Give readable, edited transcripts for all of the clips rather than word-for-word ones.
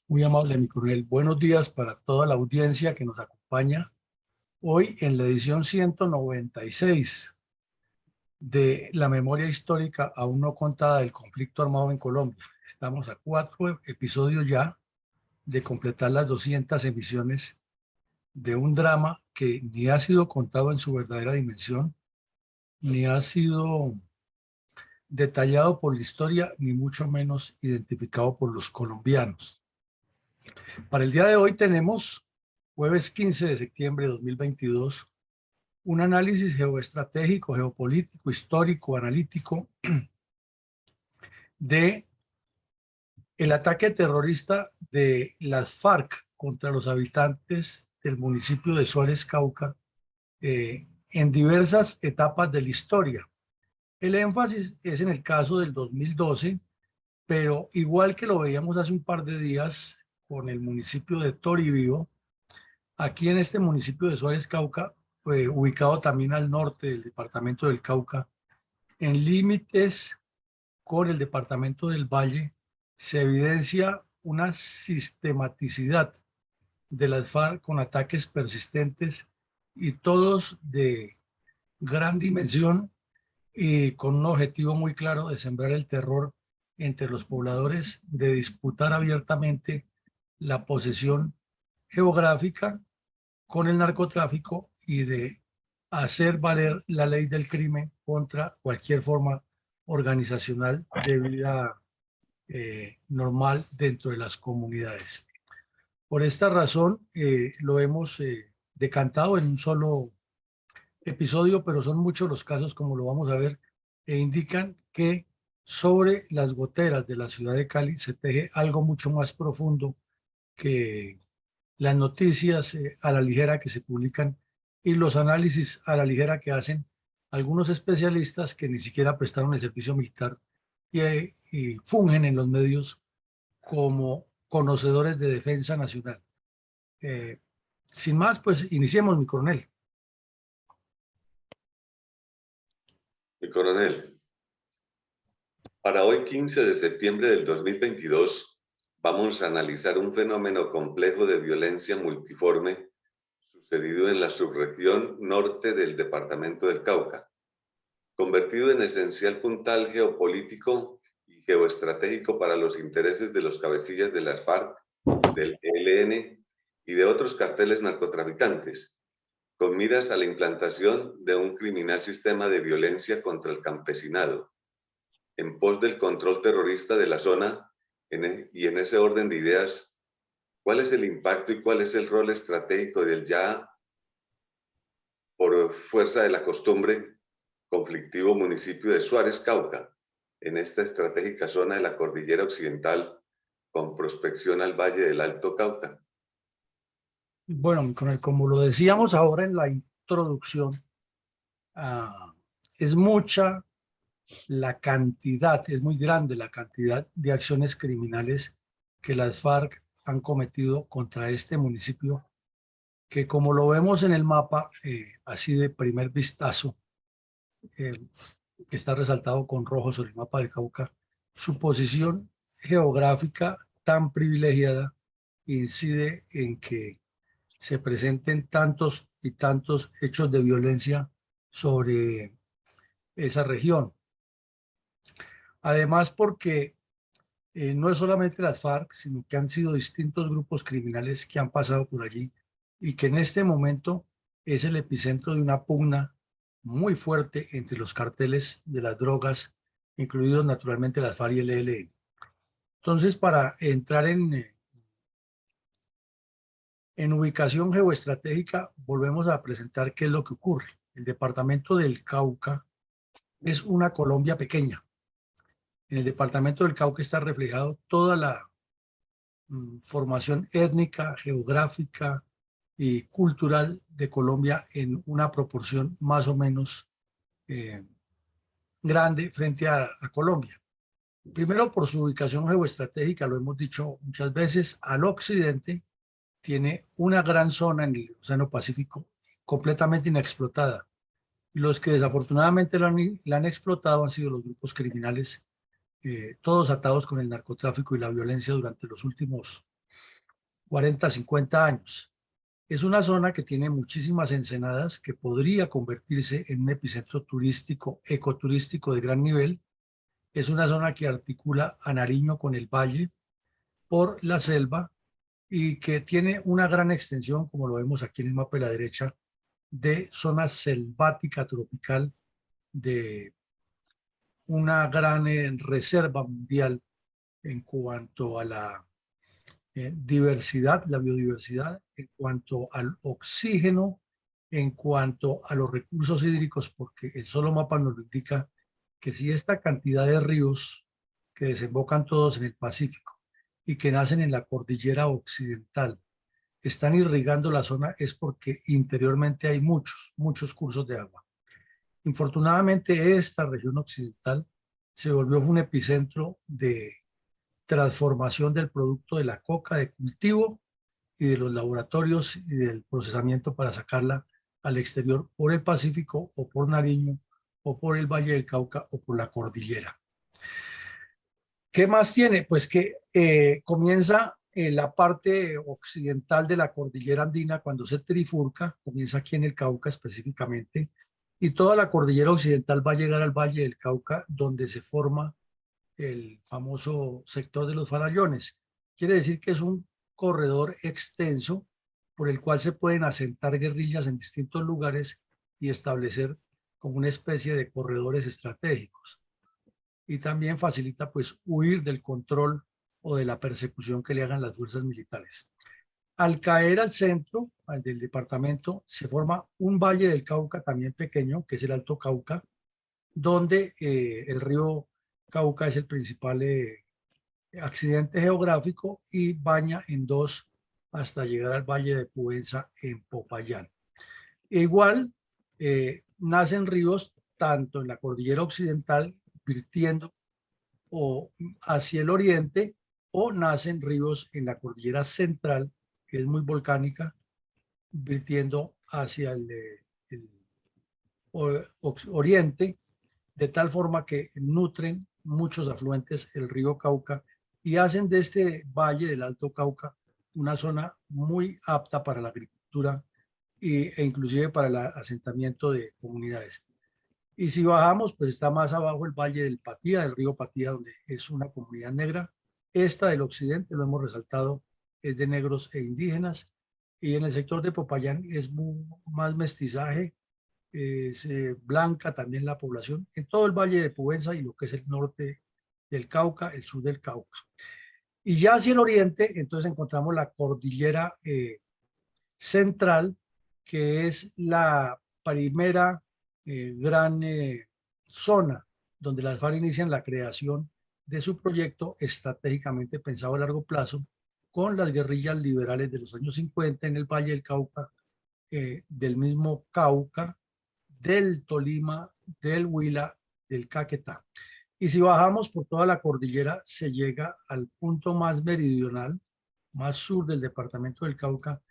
Muy amable, mi coronel. Buenos días para toda la audiencia que nos acompaña hoy en la edición 196 de la memoria histórica aún no contada del conflicto armado en Colombia. Estamos a 4 episodios ya de completar las 200 emisiones de un drama que ni ha sido contado en su verdadera dimensión, ni ha sido detallado por la historia, ni mucho menos identificado por los colombianos. Para el día de hoy tenemos, jueves 15 de septiembre de 2022, un análisis geoestratégico, geopolítico, histórico, analítico de el ataque terrorista de las FARC contra los habitantes del municipio de Suárez, Cauca, en diversas etapas de la historia. El énfasis es en el caso del 2012, pero igual que lo veíamos hace un par de días con el municipio de Toribío, aquí en este municipio de Suárez, Cauca, ubicado también al norte del departamento del Cauca, en límites con el departamento del Valle, se evidencia una sistematicidad de las FARC con ataques persistentes y todos de gran dimensión y con un objetivo muy claro de sembrar el terror entre los pobladores, de disputar abiertamente la posesión geográfica con el narcotráfico y de hacer valer la ley del crimen contra cualquier forma organizacional de vida normal dentro de las comunidades. Por esta razón lo hemos decantado en un solo episodio, pero son muchos los casos, como lo vamos a ver, e indican que sobre las goteras de la ciudad de Cali se teje algo mucho más profundo que las noticias a la ligera que se publican y los análisis a la ligera que hacen algunos especialistas que ni siquiera prestaron el servicio militar y fungen en los medios como conocedores de defensa nacional. Sin más, pues iniciemos, mi coronel. Mi coronel, para hoy 15 de septiembre del 2022 vamos a analizar un fenómeno complejo de violencia multiforme sucedido en la subregión norte del departamento del Cauca, convertido en esencial puntal geopolítico y geoestratégico para los intereses de los cabecillas de las FARC, del ELN y de otros carteles narcotraficantes, con miras a la implantación de un criminal sistema de violencia contra el campesinado, en pos del control terrorista de la zona. Y en ese orden de ideas, ¿cuál es el impacto y cuál es el rol estratégico del ya, por fuerza de la costumbre, conflictivo municipio de Suárez, Cauca, en esta estratégica zona de la cordillera occidental con prospección al Valle del Alto Cauca? Bueno, como lo decíamos ahora en la introducción, es mucha la cantidad, es muy grande la cantidad de acciones criminales que las FARC han cometido contra este municipio, que como lo vemos en el mapa, así de primer vistazo, que está resaltado con rojo sobre el mapa del Cauca, su posición geográfica tan privilegiada incide en que se presenten tantos y tantos hechos de violencia sobre esa región. Además, porque no es solamente las FARC, sino que han sido distintos grupos criminales que han pasado por allí y que en este momento es el epicentro de una pugna muy fuerte entre los carteles de las drogas, incluidos naturalmente las FARC y el ELN. Entonces, para entrar en ubicación geoestratégica, volvemos a presentar qué es lo que ocurre. El departamento del Cauca es una Colombia pequeña. En el departamento del Cauca está reflejado toda la formación étnica, geográfica y cultural de Colombia en una proporción más o menos grande frente a Colombia. Primero, por su ubicación geoestratégica, lo hemos dicho muchas veces, al occidente tiene una gran zona en el Océano Pacífico completamente inexplotada. Los que desafortunadamente la han explotado han sido los grupos criminales todos atados con el narcotráfico y la violencia durante los últimos 40, 50 años. Es una zona que tiene muchísimas ensenadas, que podría convertirse en un epicentro turístico, ecoturístico de gran nivel. Es una zona que articula a Nariño con el valle por la selva y que tiene una gran extensión, como lo vemos aquí en el mapa de la derecha, de zona selvática tropical, de una gran reserva mundial en cuanto a la diversidad, la biodiversidad, en cuanto al oxígeno, en cuanto a los recursos hídricos, porque el solo mapa nos lo indica que si esta cantidad de ríos que desembocan todos en el Pacífico y que nacen en la cordillera occidental están irrigando la zona, es porque interiormente hay muchos cursos de agua. Infortunadamente, esta región occidental se volvió un epicentro de transformación del producto de la coca de cultivo y de los laboratorios y del procesamiento para sacarla al exterior por el Pacífico o por Nariño o por el Valle del Cauca o por la cordillera. ¿Qué más tiene? Pues que comienza en la parte occidental de la cordillera andina cuando se trifurca, comienza aquí en el Cauca específicamente, y toda la cordillera occidental va a llegar al Valle del Cauca, donde se forma el famoso sector de los Farallones. Quiere decir que es un corredor extenso por el cual se pueden asentar guerrillas en distintos lugares y establecer como una especie de corredores estratégicos. Y también facilita pues huir del control o de la persecución que le hagan las fuerzas militares. Al caer al centro, al del departamento, se forma un valle del Cauca también pequeño, que es el Alto Cauca, donde el río Cauca es el principal accidente geográfico y baña en dos hasta llegar al Valle de Puenza en Popayán. E igual, nacen ríos tanto en la cordillera occidental, virtiendo o hacia el oriente, o nacen ríos en la cordillera central, que es muy volcánica, virtiendo hacia el oriente, de tal forma que nutren muchos afluentes el río Cauca y hacen de este valle del Alto Cauca una zona muy apta para la agricultura e inclusive para el asentamiento de comunidades. Y si bajamos, pues está más abajo el valle del Patía, del río Patía, donde es una comunidad negra. Esta del occidente, lo hemos resaltado, es de negros e indígenas. Y en el sector de Popayán es más mestizaje, es blanca también la población, en todo el valle de Pubenza y lo que es el norte del Cauca, el sur del Cauca. Y ya hacia el oriente, entonces encontramos la cordillera central, que es la primera gran zona donde las FARC inician la creación de su proyecto estratégicamente pensado a largo plazo con las guerrillas liberales de los años 50 en el Valle del Cauca, del mismo Cauca, del Tolima, del Huila, del Caquetá. Y si bajamos por toda la cordillera, se llega al punto más meridional, más sur del departamento del Cauca,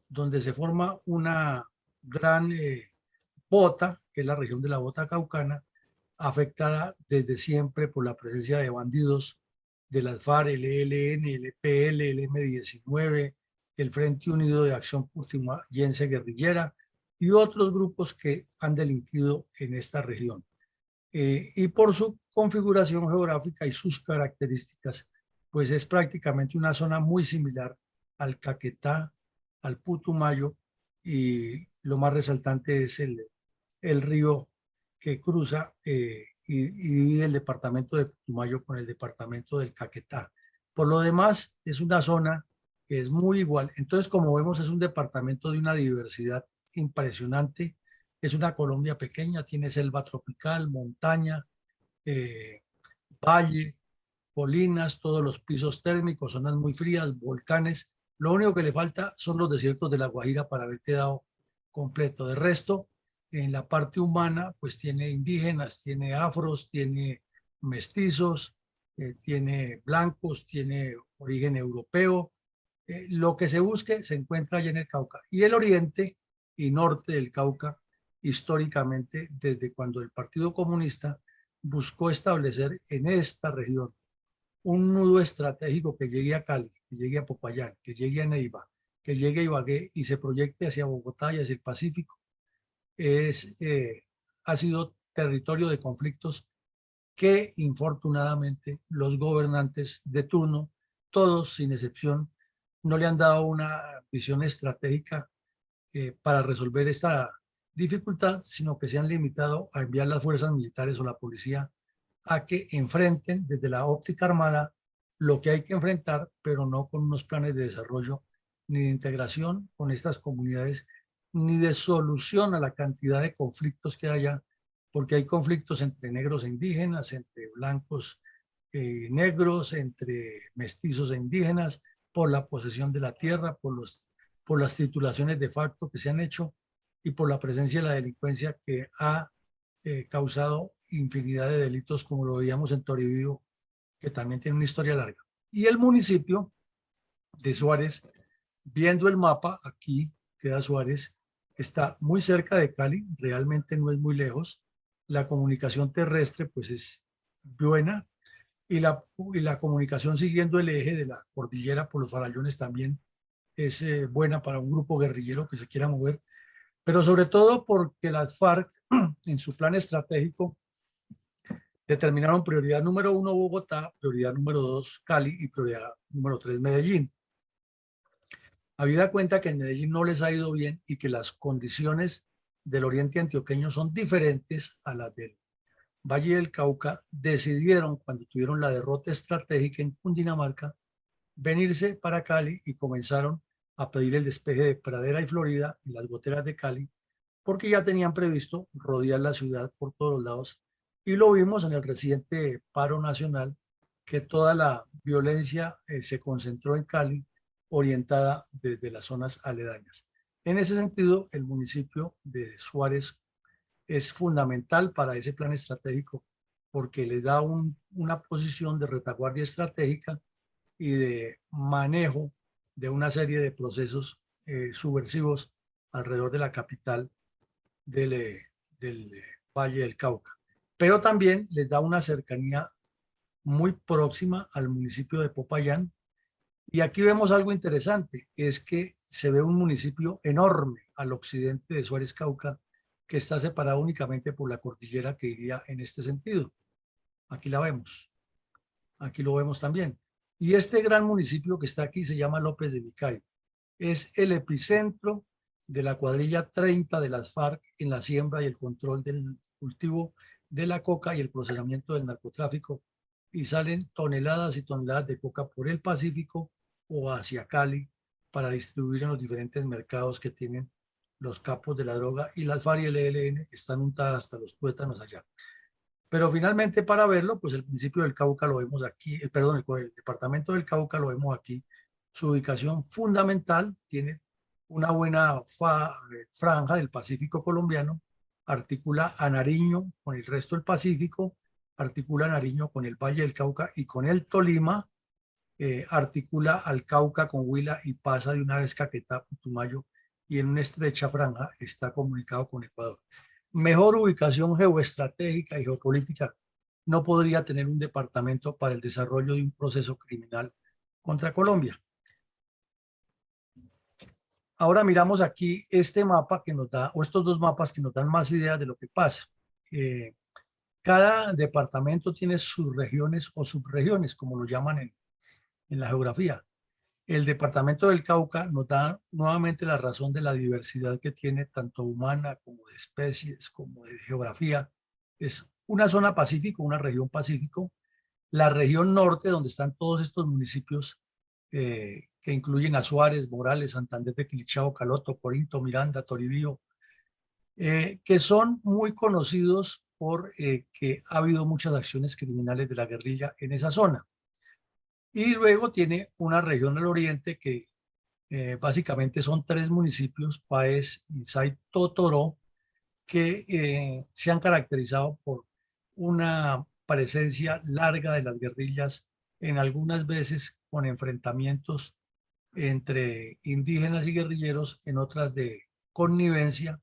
donde se forma una gran bota, que es la región de la bota caucana, afectada desde siempre por la presencia de bandidos de las FARC, el ELN, el EPL, el M-19, el Frente Unido de Acción Putumayense Guerrillera y otros grupos que han delinquido en esta región. Y por su configuración geográfica y sus características, pues es prácticamente una zona muy similar al Caquetá, al Putumayo, y lo más resaltante es el río que cruza y divide el departamento de Putumayo con el departamento del Caquetá. Por lo demás, es una zona que es muy igual. Entonces, como vemos, es un departamento de una diversidad impresionante. Es una Colombia pequeña, tiene selva tropical, montaña, valle, colinas, todos los pisos térmicos, zonas muy frías, volcanes. Lo único que le falta son los desiertos de La Guajira para haber quedado completo. De resto, en la parte humana, pues tiene indígenas, tiene afros, tiene mestizos, tiene blancos, tiene origen europeo. Lo que se busque se encuentra allá en el Cauca. Y el oriente y norte del Cauca, históricamente, desde cuando el Partido Comunista buscó establecer en esta región un nudo estratégico que llegue a Cali, que llegue a Popayán, que llegue a Neiva, que llegue a Ibagué y se proyecte hacia Bogotá y hacia el Pacífico, ha sido territorio de conflictos que infortunadamente los gobernantes de turno, todos sin excepción, no le han dado una visión estratégica para resolver esta dificultad, sino que se han limitado a enviar las fuerzas militares o la policía a que enfrenten desde la óptica armada lo que hay que enfrentar, pero no con unos planes de desarrollo ni de integración con estas comunidades, ni de solución a la cantidad de conflictos que haya, porque hay conflictos entre negros e indígenas, entre blancos negros, entre mestizos e indígenas, por la posesión de la tierra, por las titulaciones de facto que se han hecho y por la presencia de la delincuencia que ha causado infinidad de delitos, como lo veíamos en Toribío, que también tiene una historia larga. Y el municipio de Suárez, viendo el mapa, aquí queda Suárez, está muy cerca de Cali, realmente no es muy lejos. La comunicación terrestre pues es buena y la comunicación siguiendo el eje de la cordillera por los Farallones también es buena para un grupo guerrillero que se quiera mover, pero sobre todo porque las FARC en su plan estratégico determinaron prioridad número 1 Bogotá, prioridad número 2 Cali y prioridad número 3 Medellín. Habida cuenta que en Medellín no les ha ido bien y que las condiciones del oriente antioqueño son diferentes a las del Valle del Cauca, decidieron, cuando tuvieron la derrota estratégica en Cundinamarca, venirse para Cali y comenzaron a pedir el despeje de Pradera y Florida y las goteras de Cali, porque ya tenían previsto rodear la ciudad por todos los lados. Y lo vimos en el reciente paro nacional, que toda la violencia se concentró en Cali, orientada desde las zonas aledañas. En ese sentido, el municipio de Suárez es fundamental para ese plan estratégico porque le da una posición de retaguardia estratégica y de manejo de una serie de procesos subversivos alrededor de la capital del Valle del Cauca. Pero también les da una cercanía muy próxima al municipio de Popayán. Y aquí vemos algo interesante, es que se ve un municipio enorme al occidente de Suárez Cauca, que está separado únicamente por la cordillera que iría en este sentido. Aquí la vemos, aquí lo vemos también. Y este gran municipio que está aquí se llama López de Micay. Es el epicentro de la cuadrilla 30 de las FARC en la siembra y el control del cultivo de la coca y el procesamiento del narcotráfico. Y salen toneladas y toneladas de coca por el Pacífico o hacia Cali para distribuir en los diferentes mercados que tienen los capos de la droga, y las FARC y el ELN están untadas hasta los tuétanos allá. Pero finalmente, para verlo, pues el municipio del Cauca lo vemos aquí, perdón, el departamento del Cauca lo vemos aquí. Su ubicación fundamental tiene una buena franja del Pacífico colombiano, articula a Nariño con el resto del Pacífico, articula a Nariño con el Valle del Cauca y con el Tolima, articula al Cauca con Huila y pasa de una vez Caquetá, Putumayo, y en una estrecha franja está comunicado con Ecuador. Mejor ubicación geoestratégica y geopolítica no podría tener un departamento para el desarrollo de un proceso criminal contra Colombia. Ahora miramos aquí este mapa que nos da, o estos dos mapas que nos dan más ideas de lo que pasa. Cada departamento tiene sus regiones o subregiones, como lo llaman en la geografía. El departamento del Cauca nos da nuevamente la razón de la diversidad que tiene, tanto humana como de especies, como de geografía. Es una zona pacífico, una región pacífico. La región norte, donde están todos estos municipios que incluyen a Suárez, Morales, Santander de Quilichao, Caloto, Corinto, Miranda, Toribío, que son muy conocidos por que ha habido muchas acciones criminales de la guerrilla en esa zona. Y luego tiene una región al oriente que básicamente son 3 municipios, Páez, Izá, Totoró, que se han caracterizado por una presencia larga de las guerrillas, en algunas veces con enfrentamientos entre indígenas y guerrilleros, en otras de connivencia.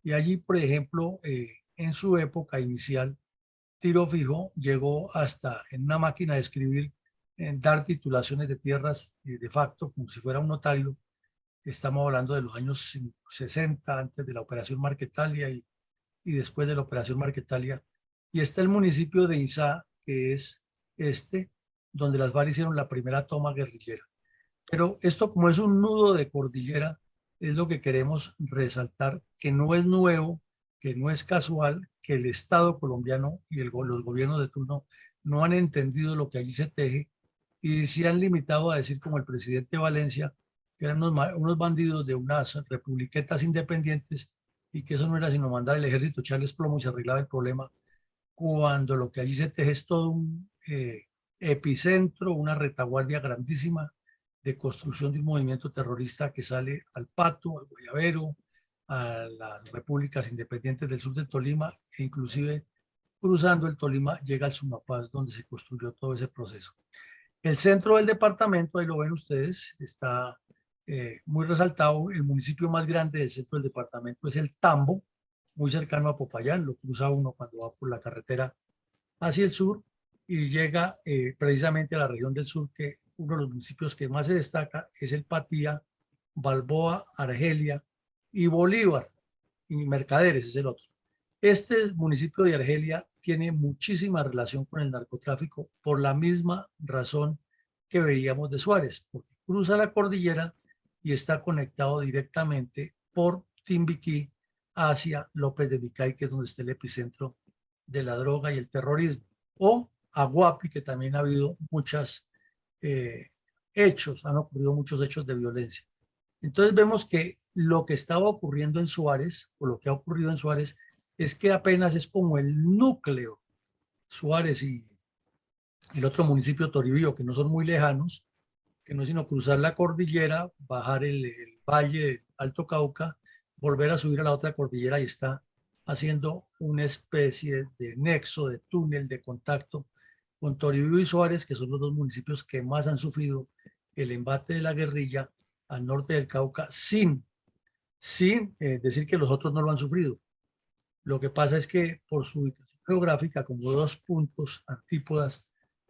Y allí, por ejemplo, en su época inicial, tiro fijo llegó hasta en una máquina de escribir, dar titulaciones de tierras de facto, como si fuera un notario. Estamos hablando de los años 60, antes de la Operación Marquetalia y después de la Operación Marquetalia. Y está el municipio de Insá, que es donde las FARC hicieron la primera toma guerrillera. Pero esto, como es un nudo de cordillera, es lo que queremos resaltar, que no es nuevo, que no es casual, que el Estado colombiano y los gobiernos de turno no han entendido lo que allí se teje y se han limitado a decir, como el presidente Valencia, que eran unos bandidos de unas republiquetas independientes y que eso no era sino mandar el ejército, echarles plomo y se arreglaba el problema, cuando lo que allí se teje es todo un epicentro, una retaguardia grandísima de construcción de un movimiento terrorista que sale al Pato, al Guayabero, a las repúblicas independientes del sur del Tolima e inclusive cruzando el Tolima llega al Sumapaz, donde se construyó todo ese proceso. El centro del departamento, ahí lo ven ustedes, está muy resaltado. El municipio más grande del centro del departamento es el Tambo, muy cercano a Popayán, lo cruza uno cuando va por la carretera hacia el sur y llega precisamente a la región del sur, que uno de los municipios que más se destaca es el Patía, Balboa, Argelia y Bolívar, y Mercaderes es el otro. Este municipio de Argelia tiene muchísima relación con el narcotráfico por la misma razón que veíamos de Suárez, porque cruza la cordillera y está conectado directamente por Timbiquí hacia López de Vicay, que es donde está el epicentro de la droga y el terrorismo, o a Guapi, que también ha habido han ocurrido muchos hechos de violencia. Entonces vemos que lo que estaba ocurriendo en Suárez, o lo que ha ocurrido en Suárez, es que apenas es como el núcleo, Suárez y el otro municipio Toribío, que no son muy lejanos, que no es sino cruzar la cordillera, bajar el valle del Alto Cauca, volver a subir a la otra cordillera y está haciendo una especie de nexo, de túnel, de contacto con Toribío y Suárez, que son los dos municipios que más han sufrido el embate de la guerrilla al norte del Cauca, sin decir que los otros no lo han sufrido. Lo que pasa es que por su ubicación geográfica, como dos puntos antípodas,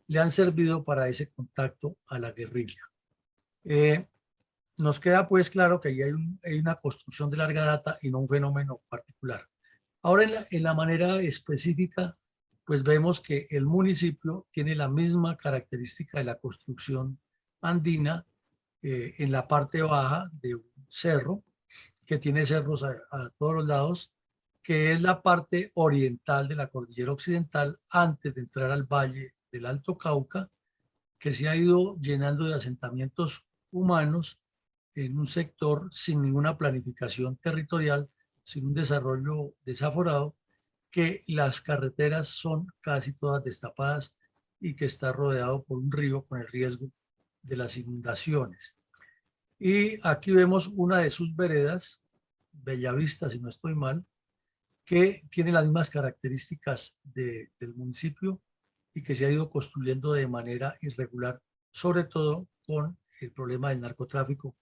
le han servido para ese contacto a la guerrilla. Nos queda pues claro que ahí hay una construcción de larga data y no un fenómeno particular. Ahora en la manera específica, pues vemos que el municipio tiene la misma característica de la construcción andina en la parte baja de un cerro, que tiene cerros a todos los lados, que es la parte oriental de la cordillera occidental antes de entrar al valle del Alto Cauca, que se ha ido llenando de asentamientos humanos en un sector sin ninguna planificación territorial, sin un desarrollo desaforado, que las carreteras son casi todas destapadas y que está rodeado por un río con el riesgo de las inundaciones. Y aquí vemos una de sus veredas, Bellavista, si no estoy mal, que tiene las mismas características del municipio y que se ha ido construyendo de manera irregular, sobre todo con el problema del narcotráfico,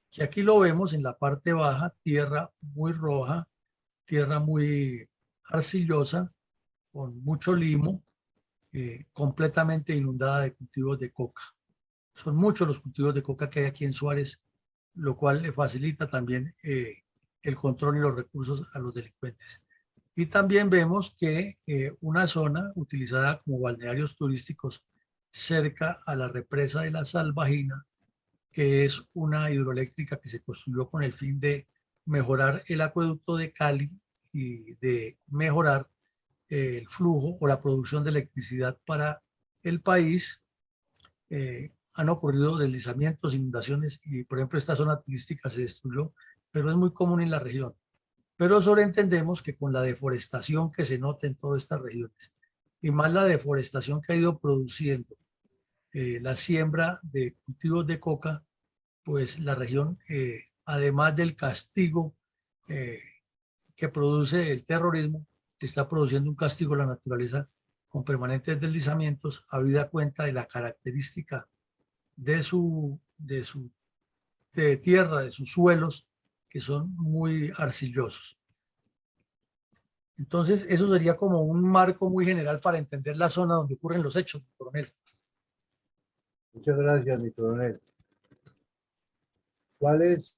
que aquí lo vemos en la parte baja, tierra muy roja, tierra muy arcillosa, con mucho limo, completamente inundada de cultivos de coca. Son muchos los cultivos de coca que hay aquí en Suárez, lo cual le facilita también el control y los recursos a los delincuentes. Y también vemos que una zona utilizada como balnearios turísticos cerca a la represa de la Salvajina, que es una hidroeléctrica que se construyó con el fin de mejorar el acueducto de Cali y de mejorar el flujo o la producción de electricidad para el país. Han ocurrido deslizamientos, inundaciones y, por ejemplo, esta zona turística se destruyó, pero es muy común en la región. Pero sobreentendemos que con la deforestación que se nota en todas estas regiones y más la deforestación que ha ido produciendo la siembra de cultivos de coca, pues la región, además del castigo eh, que produce el terrorismo, está produciendo un castigo a la naturaleza con permanentes deslizamientos, habida cuenta de la característica de tierra, de sus suelos, que son muy arcillosos. Entonces, eso sería como un marco muy general para entender la zona donde ocurren los hechos, coronel. Muchas gracias, mi coronel. ¿Cuáles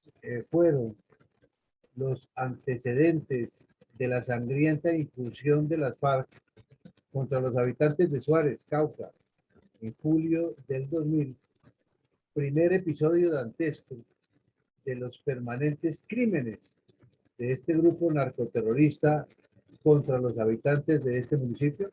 fueron los antecedentes de la sangrienta incursión de las FARC contra los habitantes de Suárez, Cauca, en julio del 2000? Primer episodio dantesco de los permanentes crímenes de este grupo narcoterrorista contra los habitantes de este municipio.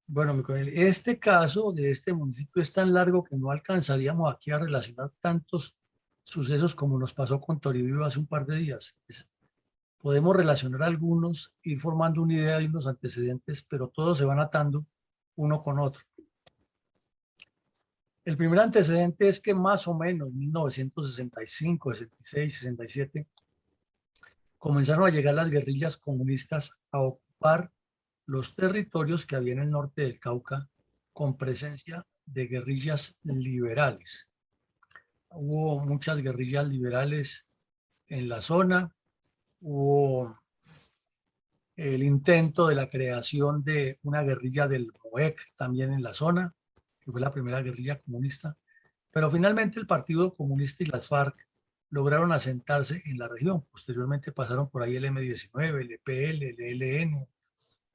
Bueno, mi coronel, este caso de este municipio es tan largo que no alcanzaríamos aquí a relacionar tantos sucesos como nos pasó con Toribio hace un par de días. Podemos relacionar algunos, ir formando una idea de unos antecedentes, pero todos se van atando uno con otro. El primer antecedente es que más o menos en 1965, 66, 67, comenzaron a llegar las guerrillas comunistas a ocupar los territorios que había en el norte del Cauca con presencia de guerrillas liberales. Hubo muchas guerrillas liberales en la zona, hubo el intento de la creación de una guerrilla del MOEC también en la zona, que fue la primera guerrilla comunista, pero finalmente el Partido Comunista y las FARC lograron asentarse en la región. Posteriormente pasaron por ahí el M-19, el EPL, el ELN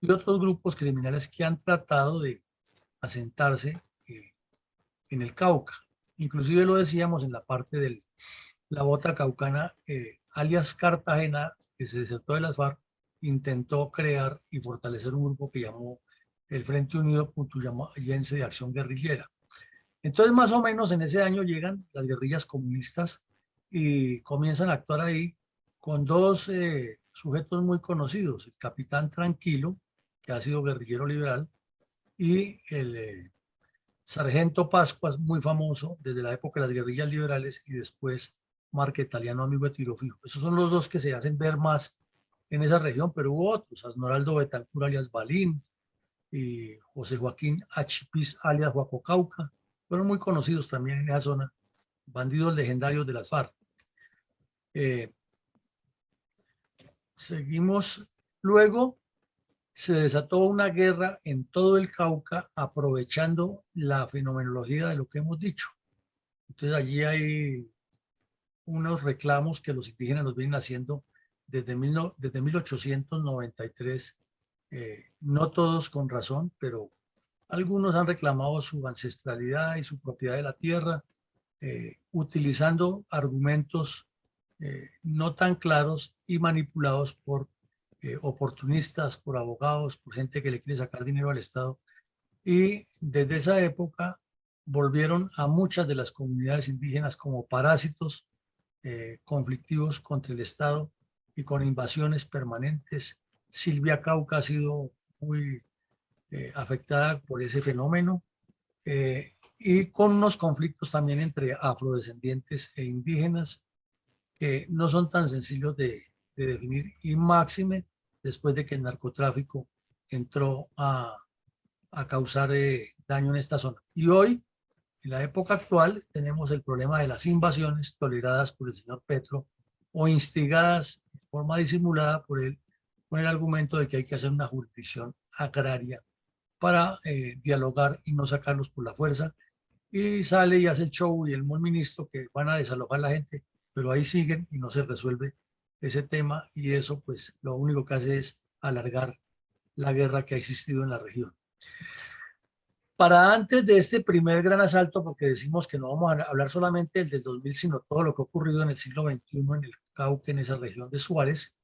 y otros grupos criminales que han tratado de asentarse en el Cauca. Inclusive lo decíamos en la parte de la bota caucana, alias Cartagena, que se desertó de las FARC, intentó crear y fortalecer un grupo que llamó el Frente Unido Putumayense de Acción Guerrillera. Entonces, más o menos en ese año llegan las guerrillas comunistas y comienzan a actuar ahí con dos sujetos muy conocidos, el capitán Tranquilo, que ha sido guerrillero liberal, y el sargento Pascuas, muy famoso desde la época de las guerrillas liberales, y después Marca Italiano, amigo de Tiro Fijo. Esos son los dos que se hacen ver más en esa región, pero hubo otros, Asnoraldo Betancur alias Balín y José Joaquín Achipis alias Huaco Cauca, fueron muy conocidos también en esa zona, bandidos legendarios de las FARC. Seguimos. Luego se desató una guerra en todo el Cauca aprovechando la fenomenología de lo que hemos dicho. Entonces allí hay unos reclamos que los indígenas los vienen haciendo desde 1893, no todos con razón, pero algunos han reclamado su ancestralidad y su propiedad de la tierra, utilizando argumentos no tan claros y manipulados por oportunistas, por abogados, por gente que le quiere sacar dinero al Estado. Y desde esa época volvieron a muchas de las comunidades indígenas como parásitos conflictivos contra el Estado y con invasiones permanentes. Silvia Cauca ha sido muy afectada por ese fenómeno y con unos conflictos también entre afrodescendientes e indígenas que no son tan sencillos de definir, y máxime después de que el narcotráfico entró a causar daño en esta zona. Y hoy, en la época actual, tenemos el problema de las invasiones toleradas por el señor Petro o instigadas de forma disimulada por él, con el argumento de que hay que hacer una jurisdicción agraria para dialogar y no sacarlos por la fuerza. Y sale y hace el show y el ministro que van a desalojar a la gente, pero ahí siguen y no se resuelve ese tema, y eso pues lo único que hace es alargar la guerra que ha existido en la región. Para antes de este primer gran asalto, porque decimos que no vamos a hablar solamente del 2000, sino todo lo que ha ocurrido en el siglo XXI en el Cauca, en esa región de Suárez,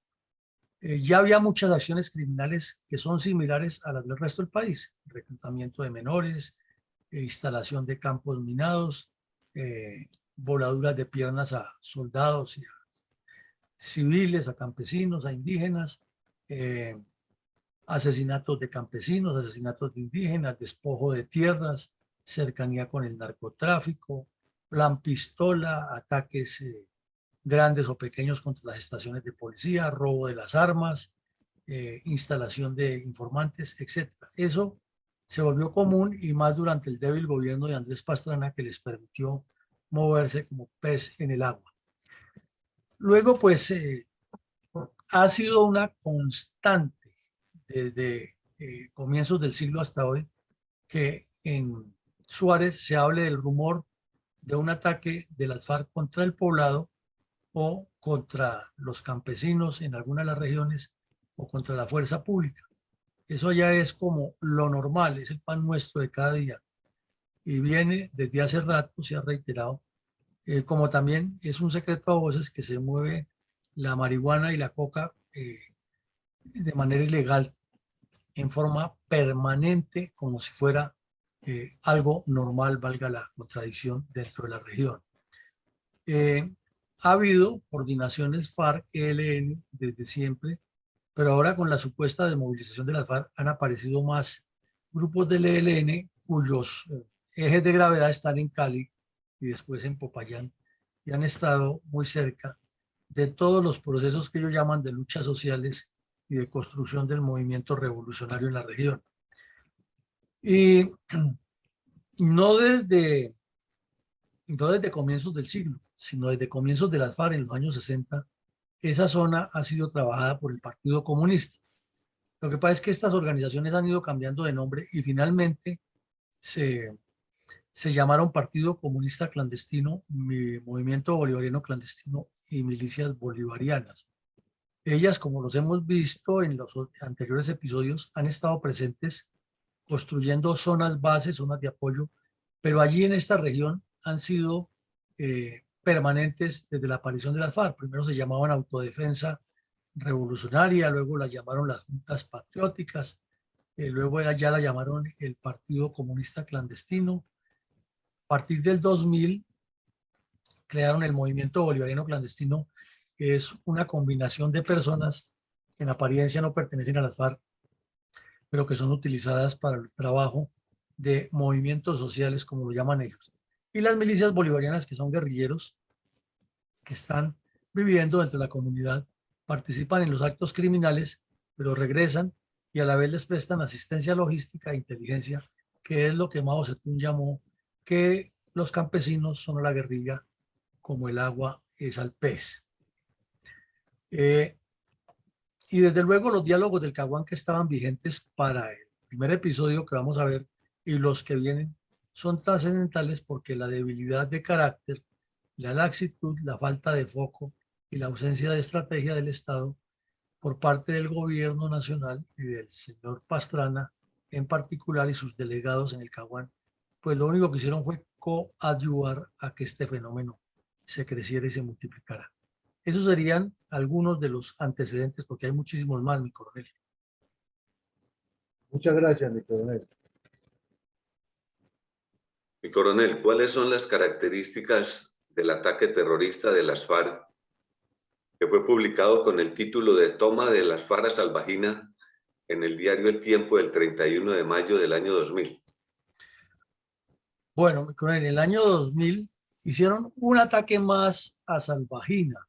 ya había muchas acciones criminales que son similares a las del resto del país: reclutamiento de menores, instalación de campos minados, voladuras de piernas a soldados y a civiles, a campesinos, a indígenas, asesinatos de campesinos, asesinatos de indígenas, despojo de tierras, cercanía con el narcotráfico, plan pistola, ataques grandes o pequeños contra las estaciones de policía, robo de las armas, instalación de informantes, etc. Eso se volvió común, y más durante el débil gobierno de Andrés Pastrana, que les permitió moverse como pez en el agua. Luego, pues, ha sido una constante desde comienzos del siglo hasta hoy que en Suárez se hable del rumor de un ataque de las FARC contra el poblado o contra los campesinos en algunas de las regiones o contra la fuerza pública. Eso ya es como lo normal, es el pan nuestro de cada día y viene desde hace rato, se ha reiterado, como también es un secreto a voces que se mueve la marihuana y la coca de manera ilegal en forma permanente, como si fuera algo normal, valga la contradicción, dentro de la región. Ha habido coordinaciones FARC-ELN desde siempre, pero ahora con la supuesta desmovilización de las FARC han aparecido más grupos del ELN cuyos ejes de gravedad están en Cali y después en Popayán y han estado muy cerca de todos los procesos que ellos llaman de luchas sociales y de construcción del movimiento revolucionario en la región. Y no desde comienzos del siglo, sino desde comienzos de las FARC en los años 60, esa zona ha sido trabajada por el Partido Comunista. Lo que pasa es que estas organizaciones han ido cambiando de nombre y finalmente se llamaron Partido Comunista Clandestino, Movimiento Bolivariano Clandestino y Milicias Bolivarianas. Ellas, como los hemos visto en los anteriores episodios, han estado presentes construyendo zonas bases, zonas de apoyo, pero allí en esta región han sido permanentes desde la aparición de las FARC. Primero se llamaban Autodefensa Revolucionaria, luego la llamaron las Juntas Patrióticas, luego ya la llamaron el Partido Comunista Clandestino. A partir del 2000 crearon el Movimiento Bolivariano Clandestino, que es una combinación de personas que en apariencia no pertenecen a las FARC, pero que son utilizadas para el trabajo de movimientos sociales, como lo llaman ellos. Y las milicias bolivarianas, que son guerrilleros, que están viviendo dentro de la comunidad, participan en los actos criminales, pero regresan y a la vez les prestan asistencia logística e inteligencia, que es lo que Mao Zedong llamó que los campesinos son a la guerrilla como el agua es al pez. Y desde luego los diálogos del Caguán que estaban vigentes para el primer episodio que vamos a ver y los que vienen son trascendentales porque la debilidad de carácter, la laxitud, la falta de foco y la ausencia de estrategia del Estado por parte del gobierno nacional y del señor Pastrana en particular y sus delegados en el Caguán, pues lo único que hicieron fue coadyuvar a que este fenómeno se creciera y se multiplicara. Esos serían algunos de los antecedentes, porque hay muchísimos más, mi coronel. Muchas gracias, mi coronel. Mi coronel, ¿cuáles son las características del ataque terrorista de las FARC que fue publicado con el título de Toma de las FARC a Salvajina en el diario El Tiempo del 31 de mayo del año 2000? Bueno, mi coronel, en el año 2000 hicieron un ataque más a Salvajina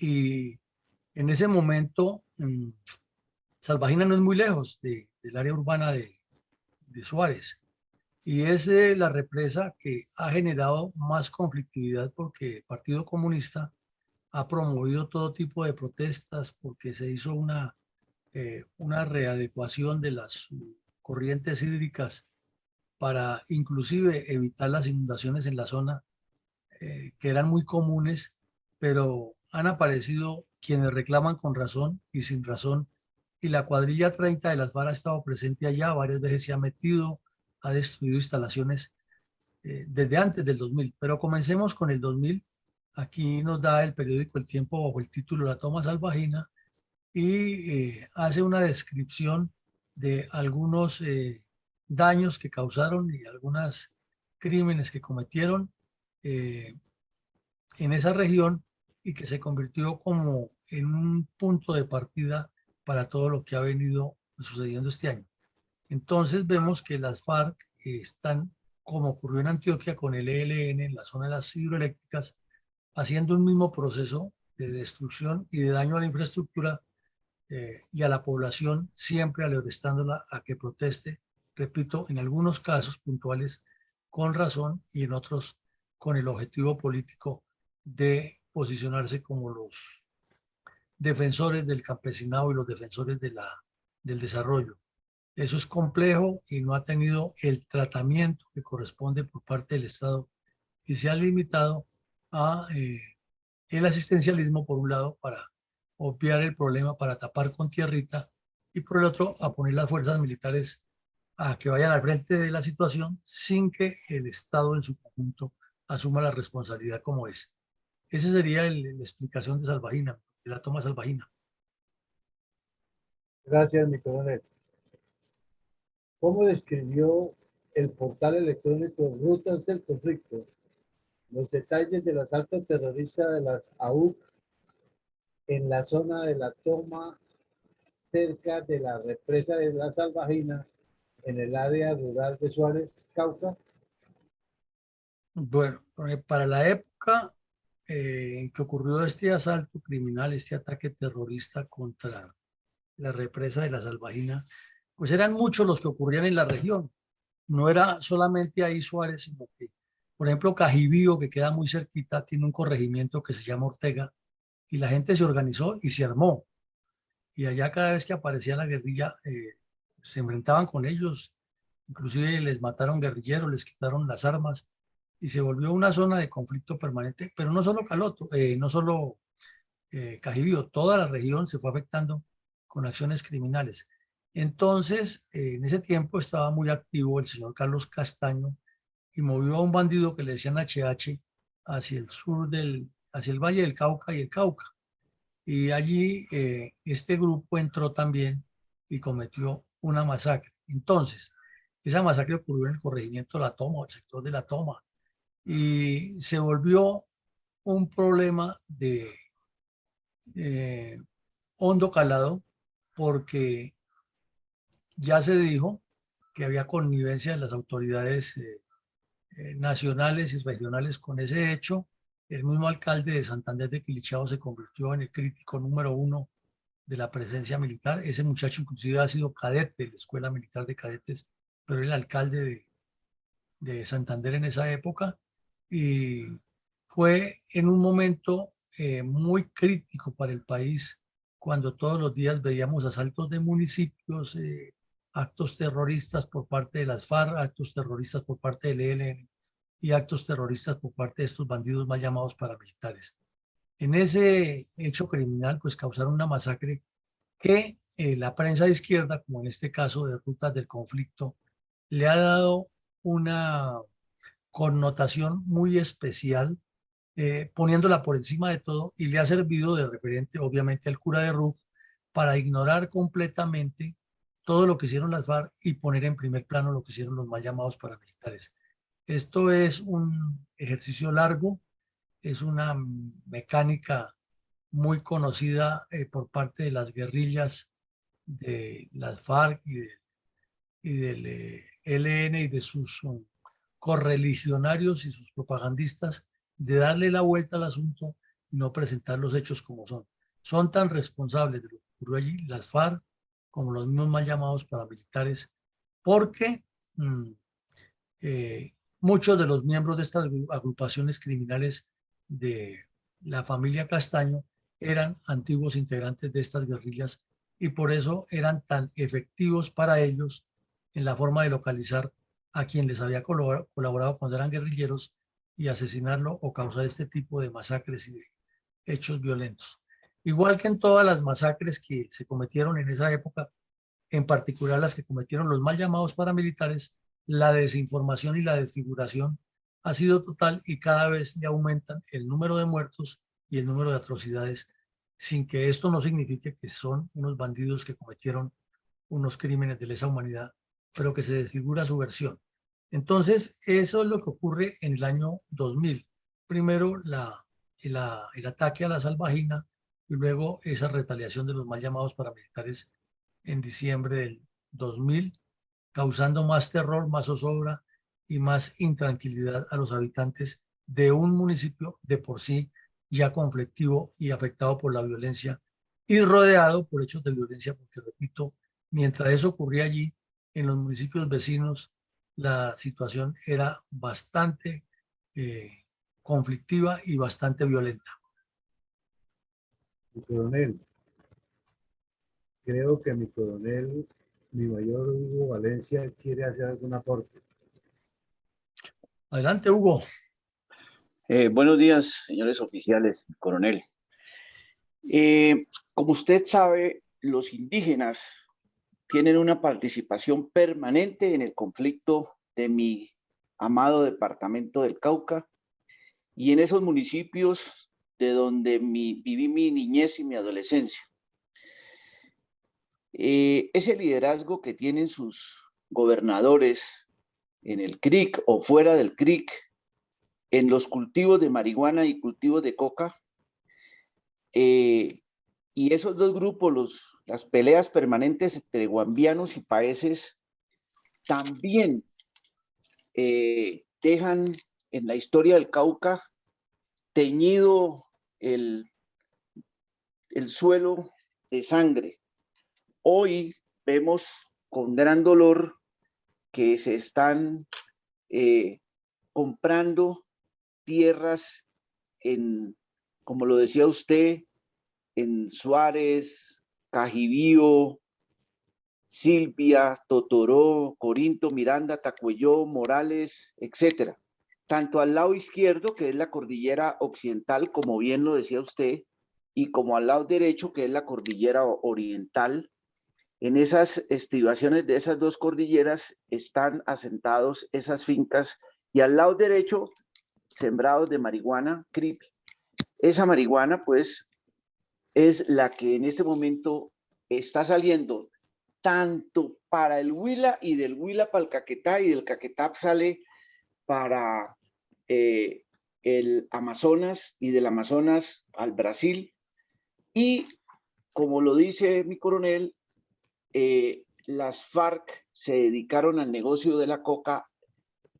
y en ese momento Salvajina no es muy lejos del área urbana de Suárez. Y es la represa que ha generado más conflictividad porque el Partido Comunista ha promovido todo tipo de protestas porque se hizo una readecuación de las corrientes hídricas para inclusive evitar las inundaciones en la zona que eran muy comunes, pero han aparecido quienes reclaman con razón y sin razón. Y la cuadrilla 30 de las FARC ha estado presente allá, varias veces se ha metido, ha destruido instalaciones desde antes del 2000. Pero comencemos con el 2000. Aquí nos da el periódico El Tiempo bajo el título La Toma Salvajina y hace una descripción de algunos daños que causaron y algunos crímenes que cometieron en esa región y que se convirtió como en un punto de partida para todo lo que ha venido sucediendo este año. Entonces vemos que las FARC están, como ocurrió en Antioquia con el ELN en la zona de las hidroeléctricas, haciendo un mismo proceso de destrucción y de daño a la infraestructura y a la población, siempre alentándola a que proteste, repito, en algunos casos puntuales con razón y en otros con el objetivo político de posicionarse como los defensores del campesinado y los defensores del desarrollo. Eso es complejo y no ha tenido el tratamiento que corresponde por parte del Estado y se ha limitado a el asistencialismo por un lado para obviar el problema, para tapar con tierrita, y por el otro a poner las fuerzas militares a que vayan al frente de la situación sin que el Estado en su conjunto asuma la responsabilidad como es. Esa sería la explicación de Salvajina, de la toma Salvajina. Gracias, mi coronel. ¿Cómo describió el portal electrónico Rutas del Conflicto los detalles del asalto terrorista de las AUC en la zona de la toma cerca de la represa de la Salvajina en el área rural de Suárez, Cauca? Bueno, para la época en que ocurrió este asalto criminal, este ataque terrorista contra la represa de la Salvajina, pues eran muchos los que ocurrían en la región. No era solamente ahí Suárez, sino que, por ejemplo, Cajibío, que queda muy cerquita, tiene un corregimiento que se llama Ortega, y la gente se organizó y se armó. Y allá cada vez que aparecía la guerrilla, se enfrentaban con ellos, inclusive les mataron guerrilleros, les quitaron las armas, y se volvió una zona de conflicto permanente, pero no solo Caloto, no solo Cajibío, toda la región se fue afectando con acciones criminales. Entonces, en ese tiempo estaba muy activo el señor Carlos Castaño y movió a un bandido que le decían HH hacia el sur hacia el Valle del Cauca y el Cauca. Y allí este grupo entró también y cometió una masacre. Entonces, esa masacre ocurrió en el corregimiento de La Toma, el sector de La Toma, y se volvió un problema de hondo calado porque ya se dijo que había connivencia de las autoridades nacionales y regionales con ese hecho. El mismo alcalde de Santander de Quilichao se convirtió en el crítico número 1 de la presencia militar. Ese muchacho inclusive ha sido cadete de la Escuela Militar de Cadetes, pero era el alcalde de Santander en esa época, y fue en un momento muy crítico para el país cuando todos los días veíamos asaltos de municipios, actos terroristas por parte de las FARC, actos terroristas por parte del ELN y actos terroristas por parte de estos bandidos mal llamados paramilitares. En ese hecho criminal, pues causaron una masacre que la prensa de izquierda, como en este caso de Rutas del Conflicto, le ha dado una connotación muy especial, poniéndola por encima de todo, y le ha servido de referente, obviamente, al cura de Ruf para ignorar completamente todo lo que hicieron las FARC y poner en primer plano lo que hicieron los mal llamados paramilitares. Esto es un ejercicio largo, es una mecánica muy conocida por parte de las guerrillas de las FARC y del ELN y de sus correligionarios y sus propagandistas, de darle la vuelta al asunto y no presentar los hechos como son. Son tan responsables de lo que ocurrió allí las FARC como los mismos mal llamados paramilitares, porque muchos de los miembros de estas agrupaciones criminales de la familia Castaño eran antiguos integrantes de estas guerrillas y por eso eran tan efectivos para ellos en la forma de localizar a quien les había colaborado cuando eran guerrilleros y asesinarlo o causar este tipo de masacres y de hechos violentos. Igual que en todas las masacres que se cometieron en esa época, en particular las que cometieron los mal llamados paramilitares, la desinformación y la desfiguración ha sido total y cada vez le aumentan el número de muertos y el número de atrocidades, sin que esto no signifique que son unos bandidos que cometieron unos crímenes de lesa humanidad, pero que se desfigura su versión. Entonces, eso es lo que ocurre en el año 2000. Primero, el ataque a la Salvajina y luego esa retaliación de los mal llamados paramilitares en diciembre del 2000, causando más terror, más zozobra y más intranquilidad a los habitantes de un municipio de por sí ya conflictivo y afectado por la violencia y rodeado por hechos de violencia, porque repito, mientras eso ocurría allí, en los municipios vecinos, la situación era bastante conflictiva y bastante violenta. Mi coronel, creo que mi coronel, mi mayor Hugo Valencia, quiere hacer algún aporte. Adelante, Hugo. Buenos días, señores oficiales, coronel. Como usted sabe, los indígenas tienen una participación permanente en el conflicto de mi amado departamento del Cauca y en esos municipios de donde viví mi niñez y mi adolescencia. Ese liderazgo que tienen sus gobernadores en el CRIC o fuera del CRIC, en los cultivos de marihuana y cultivos de coca, y esos dos grupos, las peleas permanentes entre guambianos y paeses, también dejan en la historia del Cauca teñido el suelo de sangre. Hoy vemos con gran dolor que se están comprando tierras como lo decía usted, en Suárez, Cajibío, Silvia, Totoró, Corinto, Miranda, Tacuelló, Morales, etcétera. Tanto al lado izquierdo, que es la cordillera occidental, como bien lo decía usted, y como al lado derecho, que es la cordillera oriental. En esas estribaciones de esas dos cordilleras están asentados esas fincas y al lado derecho, sembrados de marihuana, CRIP. Esa marihuana, pues, es la que en este momento está saliendo tanto para el Huila y del Huila para el Caquetá y del Caquetá sale para el Amazonas y del Amazonas al Brasil. Y como lo dice mi coronel, las FARC se dedicaron al negocio de la coca,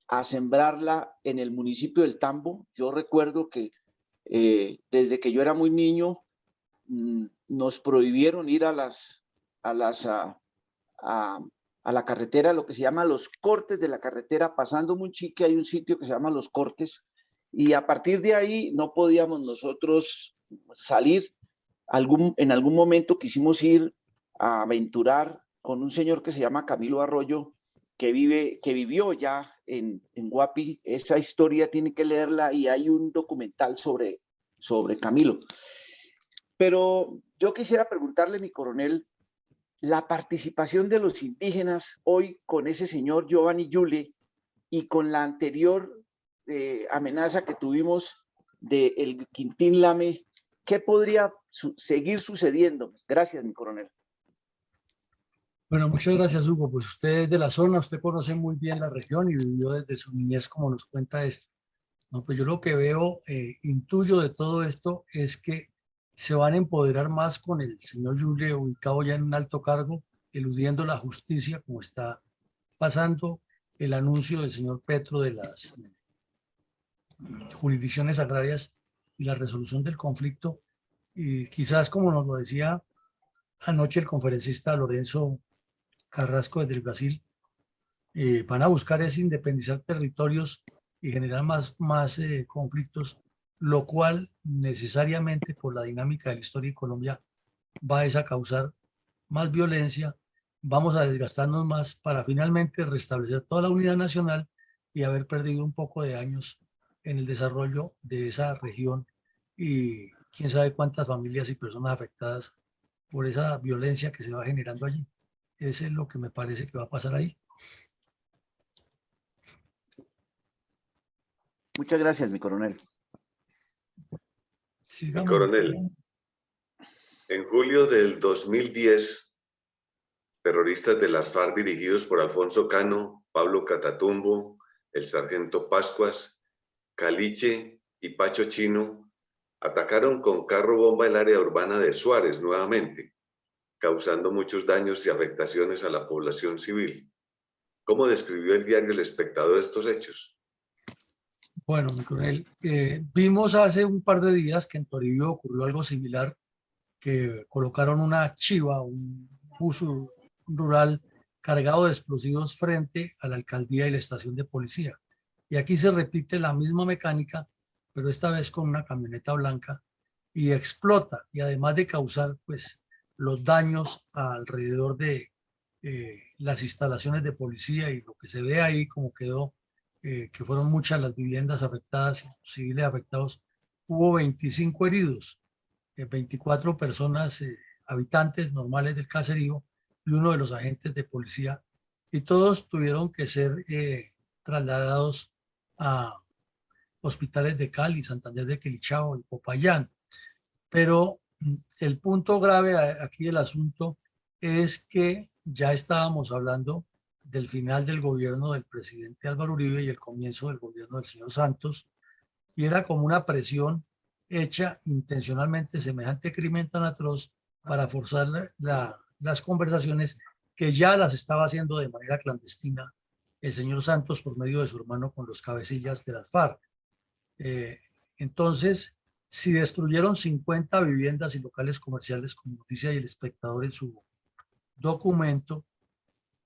a sembrarla en el municipio del Tambo. Yo recuerdo que desde que yo era muy niño nos prohibieron ir a la carretera, lo que se llama los cortes de la carretera. Pasando Munchique hay un sitio que se llama Los Cortes y a partir de ahí no podíamos nosotros salir. En algún momento quisimos ir a aventurar con un señor que se llama Camilo Arroyo, que vivió ya en Guapi. Esa historia tiene que leerla y hay un documental sobre Camilo. Pero yo quisiera preguntarle, mi coronel, la participación de los indígenas hoy con ese señor Giovanni Yule y con la anterior amenaza que tuvimos del Quintín Lame, ¿qué podría seguir sucediendo? Gracias, mi coronel. Bueno, muchas gracias, Hugo. Pues usted es de la zona, usted conoce muy bien la región y vivió desde su niñez como nos cuenta esto. No, pues yo lo que veo, intuyo de todo esto es que se van a empoderar más con el señor Yule ubicado ya en un alto cargo, eludiendo la justicia, como está pasando el anuncio del señor Petro de las jurisdicciones agrarias y la resolución del conflicto. Y quizás, como nos lo decía anoche el conferencista Lorenzo Carrasco desde el Brasil, van a buscar es independizar territorios y generar más conflictos, lo cual necesariamente por la dinámica de la historia de Colombia va a causar más violencia, vamos a desgastarnos más para finalmente restablecer toda la unidad nacional y haber perdido un poco de años en el desarrollo de esa región y quién sabe cuántas familias y personas afectadas por esa violencia que se va generando allí. Eso es lo que me parece que va a pasar ahí. Muchas gracias, mi coronel. Mi coronel, en julio del 2010, terroristas de las FARC dirigidos por Alfonso Cano, Pablo Catatumbo, el sargento Pascuas, Caliche y Pacho Chino atacaron con carro bomba el área urbana de Suárez nuevamente, causando muchos daños y afectaciones a la población civil. ¿Cómo describió el diario El Espectador estos hechos? Bueno, mi coronel, vimos hace un par de días que en Toribio ocurrió algo similar, que colocaron una chiva, un bus rural cargado de explosivos frente a la alcaldía y la estación de policía. Y aquí se repite la misma mecánica, pero esta vez con una camioneta blanca y explota, y además de causar pues los daños alrededor de las instalaciones de policía y lo que se ve ahí como quedó, que fueron muchas las viviendas afectadas y civiles afectados, hubo 25 heridos, 24 personas, habitantes normales del caserío y uno de los agentes de policía, y todos tuvieron que ser trasladados a hospitales de Cali, Santander de Quilichao y Popayán. Pero el punto grave aquí del asunto es que ya estábamos hablando del final del gobierno del presidente Álvaro Uribe y el comienzo del gobierno del señor Santos, y era como una presión hecha intencionalmente, semejante crimen tan atroz, para forzar las conversaciones que ya las estaba haciendo de manera clandestina el señor Santos por medio de su hermano con los cabecillas de las FARC. Eh, entonces, si destruyeron 50 viviendas y locales comerciales, como dice ahí el espectador en su documento,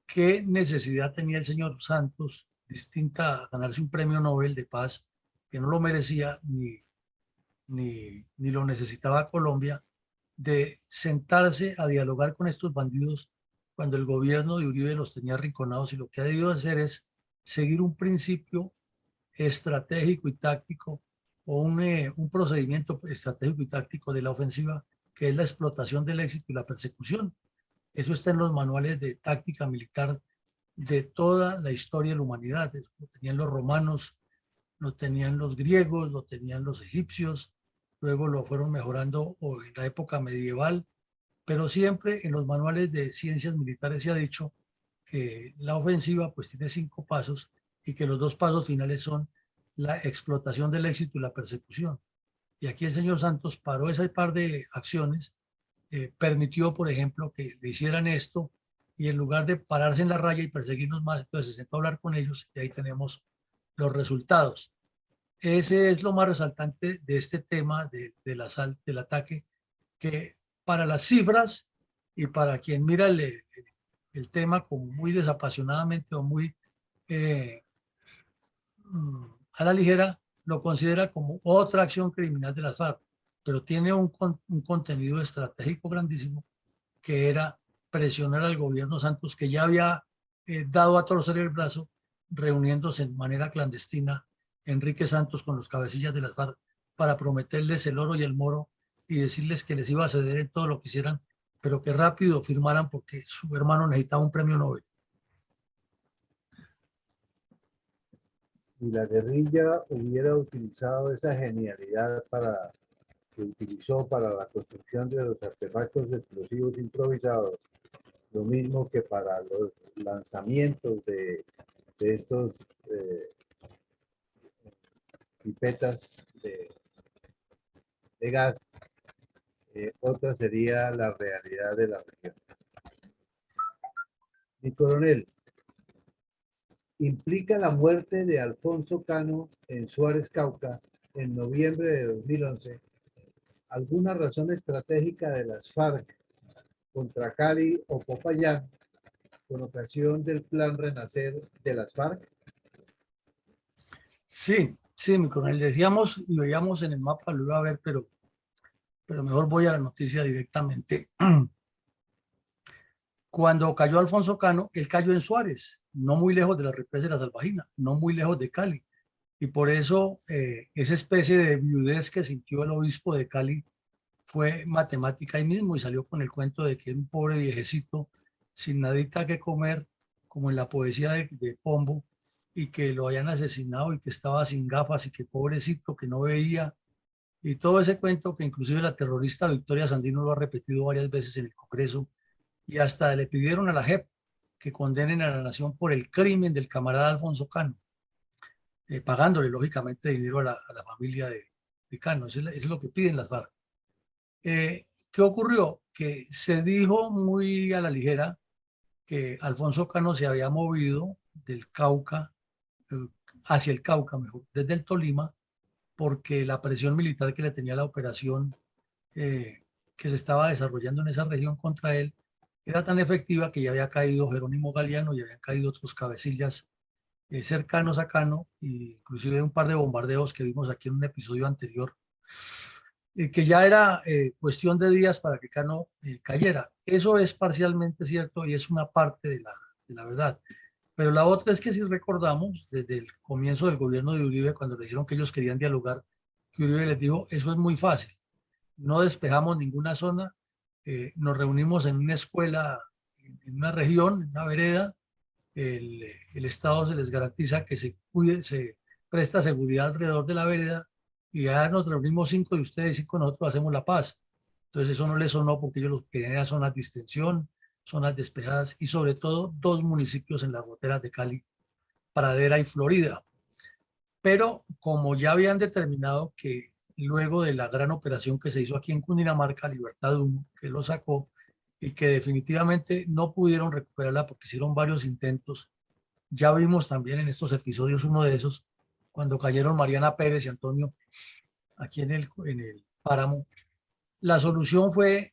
¿qué necesidad tenía el señor Santos, distinta a ganarse un premio Nobel de Paz, que no lo merecía ni lo necesitaba Colombia, de sentarse a dialogar con estos bandidos cuando el gobierno de Uribe los tenía arrinconados, y lo que ha debido hacer es seguir un principio estratégico y táctico, o un procedimiento estratégico y táctico de la ofensiva, que es la explotación del éxito y la persecución? Eso está en los manuales de táctica militar de toda la historia de la humanidad. Lo tenían los romanos, lo tenían los griegos, lo tenían los egipcios, luego lo fueron mejorando en la época medieval, pero siempre en los manuales de ciencias militares se ha dicho que la ofensiva pues tiene 5 pasos, y que los 2 pasos finales son la explotación del éxito y la persecución. Y aquí el señor Santos paró ese par de acciones, permitió, por ejemplo, que le hicieran esto, y en lugar de pararse en la raya y perseguirnos más, entonces se sentó a hablar con ellos, y ahí tenemos los resultados. Ese es lo más resaltante de este tema del ataque, que para las cifras y para quien mira el tema como muy desapasionadamente o muy eh, a la ligera, lo considera como otra acción criminal de las FARC, pero tiene un contenido estratégico grandísimo, que era presionar al gobierno Santos, que ya había dado a torcer el brazo, reuniéndose en manera clandestina Enrique Santos con los cabecillas de las FARC para prometerles el oro y el moro y decirles que les iba a ceder en todo lo que hicieran, pero que rápido firmaran porque su hermano necesitaba un premio Nobel. Si la guerrilla hubiera utilizado esa genialidad que utilizó para la construcción de los artefactos explosivos improvisados, lo mismo que para los lanzamientos de estos pipetas de gas, otra sería la realidad de la región. Mi coronel, ¿implica la muerte de Alfonso Cano en Suárez, Cauca, en noviembre de 2011, alguna razón estratégica de las FARC contra Cali o Popayán con ocasión del plan Renacer de las FARC? Sí, sí, mi coronel, decíamos y veíamos en el mapa, lo iba a ver, pero mejor voy a la noticia directamente. Cuando cayó Alfonso Cano, él cayó en Suárez, no muy lejos de la represa de la Salvajina, no muy lejos de Cali. Y por eso esa especie de viudez que sintió el obispo de Cali fue matemática ahí mismo, y salió con el cuento de que era un pobre viejecito sin nadita que comer, como en la poesía de Pombo, y que lo habían asesinado y que estaba sin gafas y que pobrecito, que no veía. Y todo ese cuento que inclusive la terrorista Victoria Sandino lo ha repetido varias veces en el Congreso, y hasta le pidieron a la JEP que condenen a la nación por el crimen del camarada Alfonso Cano, pagándole lógicamente dinero a la familia de Cano. Eso es lo que piden las FARC. ¿Qué ocurrió? Que se dijo muy a la ligera que Alfonso Cano se había movido del Cauca, eh, hacia el Cauca, mejor, desde el Tolima, porque la presión militar que le tenía la operación que se estaba desarrollando en esa región contra él era tan efectiva, que ya había caído Jerónimo Galeano y habían caído otros cabecillas cercanos a Cano, inclusive un par de bombardeos que vimos aquí en un episodio anterior. que ya era cuestión de días para que Cano cayera. Eso es parcialmente cierto y es una parte de la verdad. Pero la otra es que si recordamos, desde el comienzo del gobierno de Uribe, cuando le dijeron que ellos querían dialogar, que Uribe les dijo, eso es muy fácil, no despejamos ninguna zona, nos reunimos en una escuela, en una región, en una vereda, el Estado se les garantiza que se cuide, se presta seguridad alrededor de la vereda y ya nos reunimos 5 de ustedes y con nosotros hacemos la paz. Entonces eso no les sonó porque ellos lo que querían era zonas de distensión, zonas despejadas y sobre todo 2 municipios en las fronteras de Cali, Pradera y Florida. Pero como ya habían determinado que luego de la gran operación que se hizo aquí en Cundinamarca, Libertad 1, que lo sacó y que definitivamente no pudieron recuperarla porque hicieron varios intentos, ya vimos también en estos episodios uno de esos, cuando cayeron Mariana Pérez y Antonio aquí en el páramo. La solución fue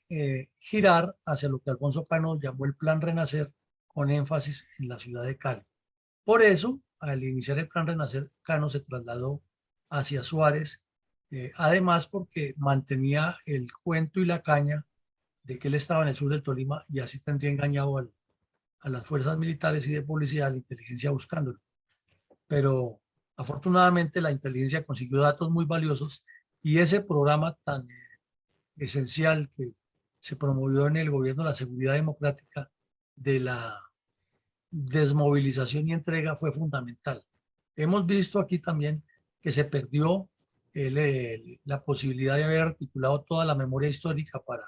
girar hacia lo que Alfonso Cano llamó el Plan Renacer, con énfasis en la ciudad de Cali. Por eso, al iniciar el Plan Renacer, Cano se trasladó hacia Suárez, además porque mantenía el cuento y la caña de que él estaba en el sur del Tolima y así tendría engañado a las fuerzas militares y de policía, a la inteligencia buscándolo. Pero afortunadamente la inteligencia consiguió datos muy valiosos y ese programa tan esencial que se promovió en el gobierno de la seguridad democrática de la desmovilización y entrega fue fundamental. Hemos visto aquí también que se perdió la posibilidad de haber articulado toda la memoria histórica para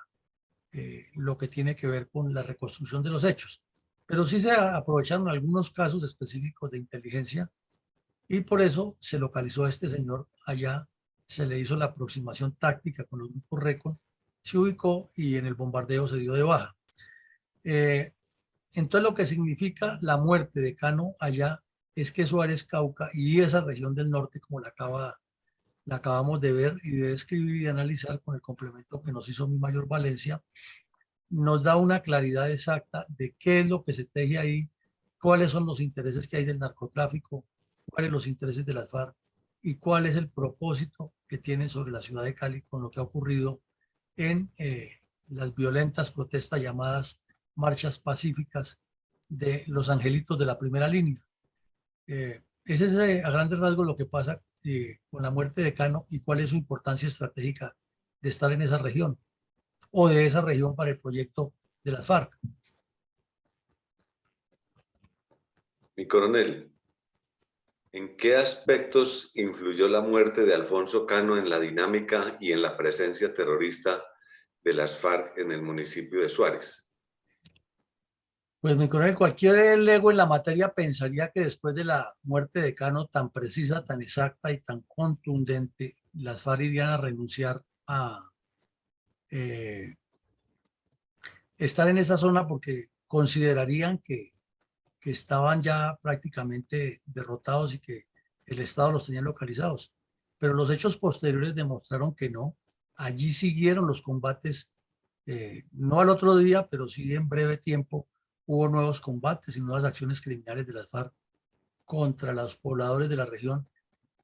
lo que tiene que ver con la reconstrucción de los hechos. Pero sí se aprovecharon algunos casos específicos de inteligencia y por eso se localizó a este señor allá, se le hizo la aproximación táctica con los grupos RECON, se ubicó y en el bombardeo se dio de baja. Entonces lo que significa la muerte de Cano allá es que Suárez, Cauca y esa región del norte, como la acabamos de ver y de describir y analizar con el complemento que nos hizo mi mayor Valencia, nos da una claridad exacta de qué es lo que se teje ahí, cuáles son los intereses que hay del narcotráfico, cuáles los intereses de las FARC y cuál es el propósito que tienen sobre la ciudad de Cali con lo que ha ocurrido en las violentas protestas llamadas marchas pacíficas de los angelitos de la primera línea. Ese es a grandes rasgos lo que pasa con la muerte de Cano y cuál es su importancia estratégica de estar en esa región o de esa región para el proyecto de las FARC. Mi coronel, ¿en qué aspectos influyó la muerte de Alfonso Cano en la dinámica y en la presencia terrorista de las FARC en el municipio de Suárez? Pues mi coronel, cualquier lego en la materia pensaría que después de la muerte de Cano tan precisa, tan exacta y tan contundente, las FARC irían a renunciar a estar en esa zona porque considerarían que estaban ya prácticamente derrotados y que el Estado los tenía localizados. Pero los hechos posteriores demostraron que no. Allí siguieron los combates, no al otro día, pero sí en breve tiempo hubo nuevos combates y nuevas acciones criminales de las FARC contra los pobladores de la región.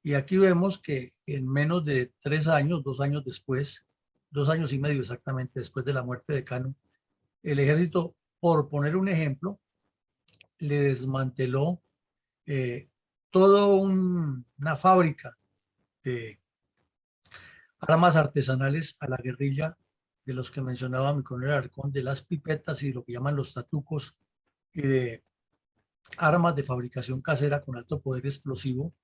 Y aquí vemos que en menos de 3 años, 2 años después, 2 años y medio exactamente después de la muerte de Cano, el ejército, por poner un ejemplo, le desmanteló toda una fábrica de armas artesanales a la guerrilla de los que mencionaba mi coronel Alarcón, de las pipetas y de lo que llaman los tatucos y de armas de fabricación casera con alto poder explosivo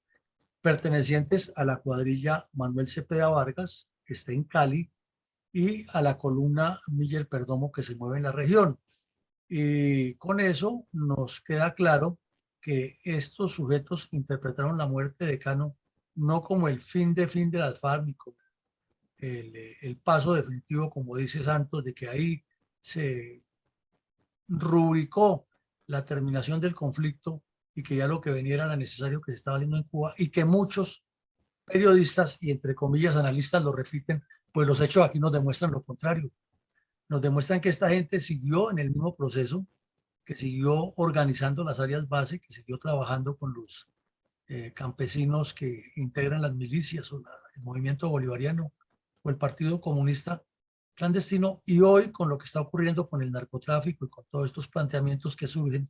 pertenecientes a la cuadrilla Manuel Cepeda Vargas, que está en Cali, y a la columna Miller Perdomo, que se mueve en la región. Y con eso nos queda claro que estos sujetos interpretaron la muerte de Cano no como el fin de las FARC, ni como el paso definitivo, como dice Santos, de que ahí se rubricó la terminación del conflicto y que ya lo que venía era lo necesario que se estaba haciendo en Cuba y que muchos periodistas y entre comillas analistas lo repiten, pues los hechos aquí nos demuestran lo contrario. Nos demuestran que esta gente siguió en el mismo proceso, que siguió organizando las áreas base, que siguió trabajando con los campesinos que integran las milicias o el movimiento bolivariano, o el Partido Comunista clandestino, y hoy con lo que está ocurriendo con el narcotráfico y con todos estos planteamientos que surgen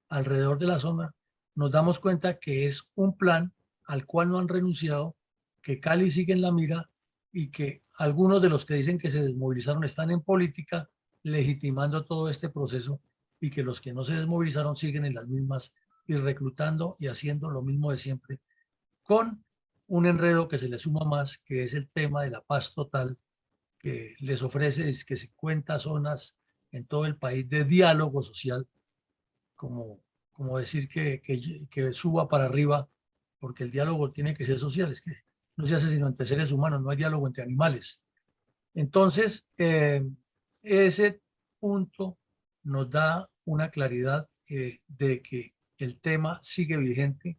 alrededor de la zona, nos damos cuenta que es un plan al cual no han renunciado, que Cali sigue en la mira y que algunos de los que dicen que se desmovilizaron están en política legitimando todo este proceso, y que los que no se desmovilizaron siguen en las mismas y reclutando y haciendo lo mismo de siempre, con un enredo que se le suma más, que es el tema de la paz total, que les ofrece es que 50 zonas en todo el país de diálogo social, como decir que suba para arriba, porque el diálogo tiene que ser social, es que no se hace sino entre seres humanos, no hay diálogo entre animales. Entonces, ese punto nos da una claridad de que el tema sigue vigente,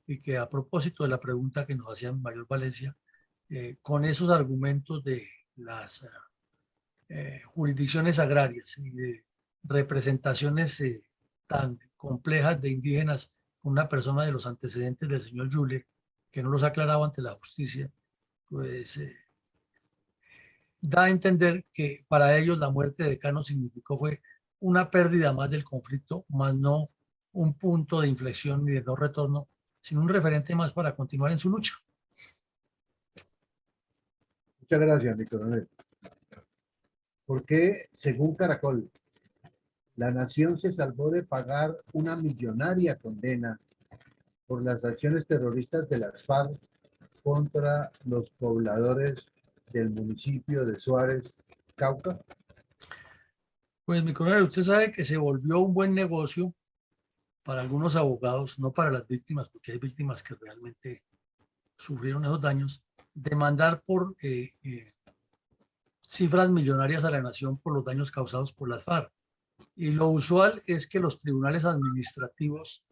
y que a propósito de la pregunta que nos hacía Mayor Valencia, con esos argumentos de las jurisdicciones agrarias y de representaciones tan complejas de indígenas, con una persona de los antecedentes del señor Juller, que no los ha aclarado ante la justicia, pues da a entender que para ellos la muerte de Cano fue una pérdida más del conflicto, más no un punto de inflexión ni de no retorno, sino un referente más para continuar en su lucha. Muchas gracias, mi coronel. ¿Por qué, según Caracol, la nación se salvó de pagar una millonaria condena por las acciones terroristas de las FARC contra los pobladores del municipio de Suárez, Cauca? Pues mi coronel, usted sabe que se volvió un buen negocio para algunos abogados, no para las víctimas, porque hay víctimas que realmente sufrieron esos daños, demandar por cifras millonarias a la nación por los daños causados por las FARC. Y lo usual es que los tribunales administrativos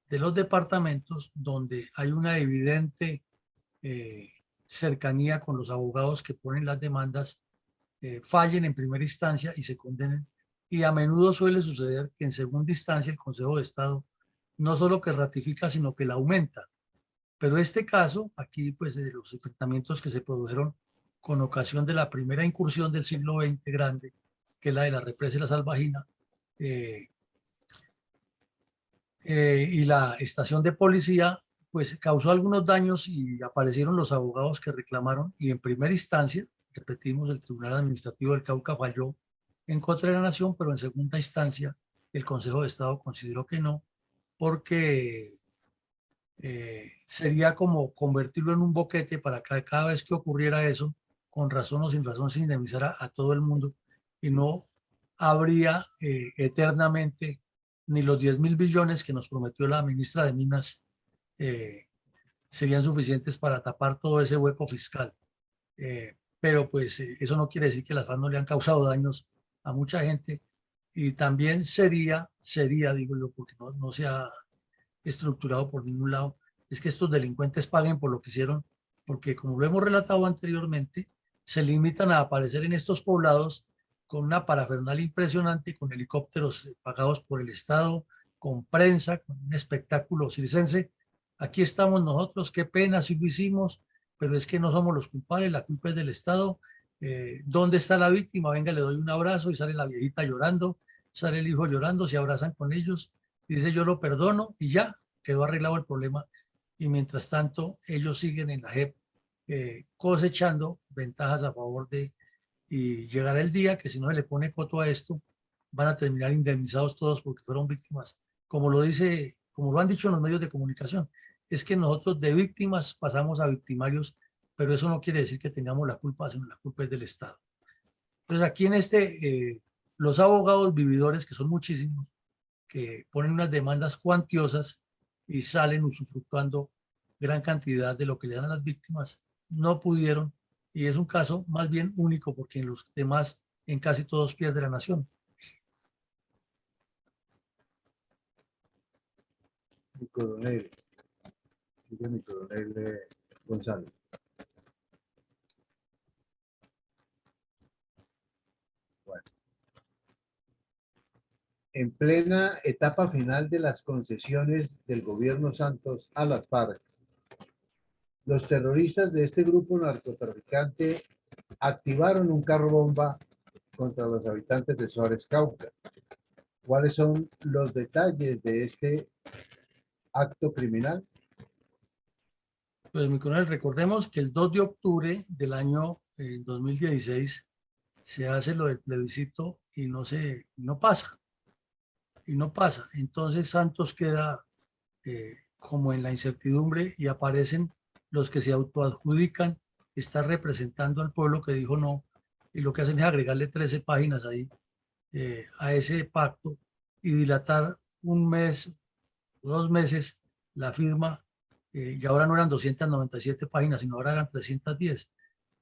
de los departamentos, donde hay una evidente cercanía con los abogados que ponen las demandas, fallen en primera instancia y se condenen. Y a menudo suele suceder que en segunda instancia el Consejo de Estado no solo que ratifica, sino que la aumenta. Pero este caso, aquí pues de los enfrentamientos que se produjeron con ocasión de la primera incursión del siglo XX grande, que es la de la represa y la salvajina, y la estación de policía, pues causó algunos daños y aparecieron los abogados que reclamaron, y en primera instancia, repetimos, el Tribunal Administrativo del Cauca falló en contra de la nación, pero en segunda instancia el Consejo de Estado consideró que no, porque sería como convertirlo en un boquete para que cada vez que ocurriera eso, con razón o sin razón, se indemnizara a todo el mundo, y no habría eternamente ni los 10.000 billones que nos prometió la ministra de Minas serían suficientes para tapar todo ese hueco fiscal. Pero pues eso no quiere decir que las FARC no le han causado daños a mucha gente, y también sería, digo yo, porque no se ha estructurado por ningún lado, es que estos delincuentes paguen por lo que hicieron, porque como lo hemos relatado anteriormente, se limitan a aparecer en estos poblados con una parafernalia impresionante, con helicópteros pagados por el Estado, con prensa, con un espectáculo circense. Aquí estamos nosotros, qué pena si lo hicimos, pero es que no somos los culpables, la culpa es del Estado. ¿Dónde está la víctima? Venga, le doy un abrazo, y sale la viejita llorando, sale el hijo llorando, se abrazan con ellos, y dice yo lo perdono, y ya quedó arreglado el problema. Y mientras tanto ellos siguen en la JEP cosechando ventajas a favor de, y llegará el día que si no se le pone coto a esto, van a terminar indemnizados todos porque fueron víctimas. Como lo dice, como lo han dicho en los medios de comunicación, es que nosotros de víctimas pasamos a victimarios, pero eso no quiere decir que tengamos la culpa, sino la culpa es del Estado. Entonces aquí en los abogados vividores, que son muchísimos, que ponen unas demandas cuantiosas y salen usufructuando gran cantidad de lo que le dan a las víctimas, no pudieron, y es un caso más bien único, porque en los demás, en casi todos, pierde la nación. Mi coronel, mi coronel González. Bueno. En plena etapa final de las concesiones del gobierno Santos a las FARC, los terroristas de este grupo narcotraficante activaron un carro bomba contra los habitantes de Suárez, Cauca. ¿Cuáles son los detalles de este acto criminal? Pues, mi coronel, recordemos que el 2 de octubre del año 2016 se hace lo del plebiscito y no pasa. Y no pasa. Entonces Santos queda como en la incertidumbre y aparecen los que se autoadjudican estar representando al pueblo que dijo no, y lo que hacen es agregarle 13 páginas ahí a ese pacto y dilatar un mes o 2 meses la firma, y ahora no eran 297 páginas, sino ahora eran 310.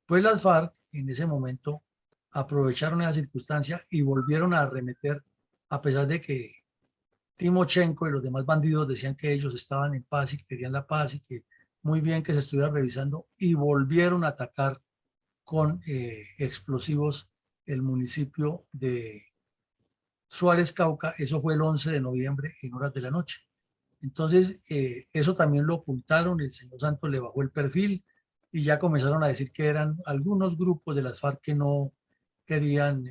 Pues las FARC en ese momento aprovecharon esa circunstancia y volvieron a arremeter, a pesar de que Timochenko y los demás bandidos decían que ellos estaban en paz y que querían la paz y que muy bien que se estuviera revisando, y volvieron a atacar con explosivos el municipio de Suárez, Cauca. Eso fue el 11 de noviembre en horas de la noche. Entonces, eso también lo ocultaron, el señor Santos le bajó el perfil y ya comenzaron a decir que eran algunos grupos de las FARC que no querían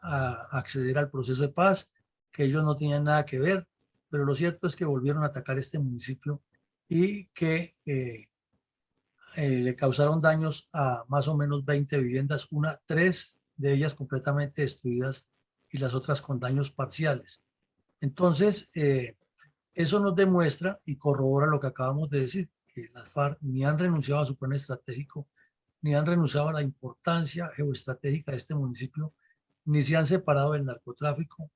acceder al proceso de paz, que ellos no tenían nada que ver, pero lo cierto es que volvieron a atacar este municipio y que le causaron daños a más o menos 20 viviendas, 3 de ellas completamente destruidas y las otras con daños parciales. Entonces, eso nos demuestra y corrobora lo que acabamos de decir, que las FARC ni han renunciado a su plan estratégico, ni han renunciado a la importancia geoestratégica de este municipio, ni se han separado del narcotráfico,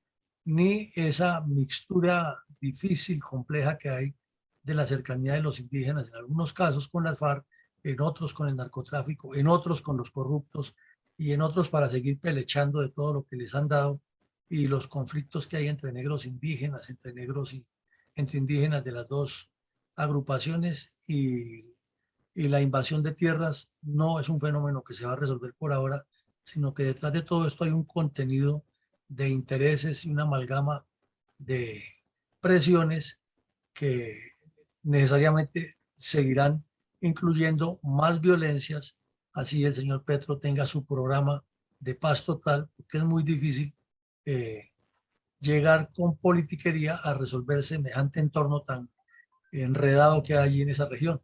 ni esa mixtura difícil, compleja que hay de la cercanía de los indígenas, en algunos casos con las FARC, en otros con el narcotráfico, en otros con los corruptos y en otros para seguir pelechando de todo lo que les han dado, y los conflictos que hay entre negros indígenas, entre negros y entre indígenas de las dos agrupaciones, y la invasión de tierras no es un fenómeno que se va a resolver por ahora, sino que detrás de todo esto hay un contenido de intereses y una amalgama de presiones que necesariamente seguirán incluyendo más violencias, así el señor Petro tenga su programa de paz total, porque es muy difícil llegar con politiquería a resolver semejante entorno tan enredado que hay allí en esa región.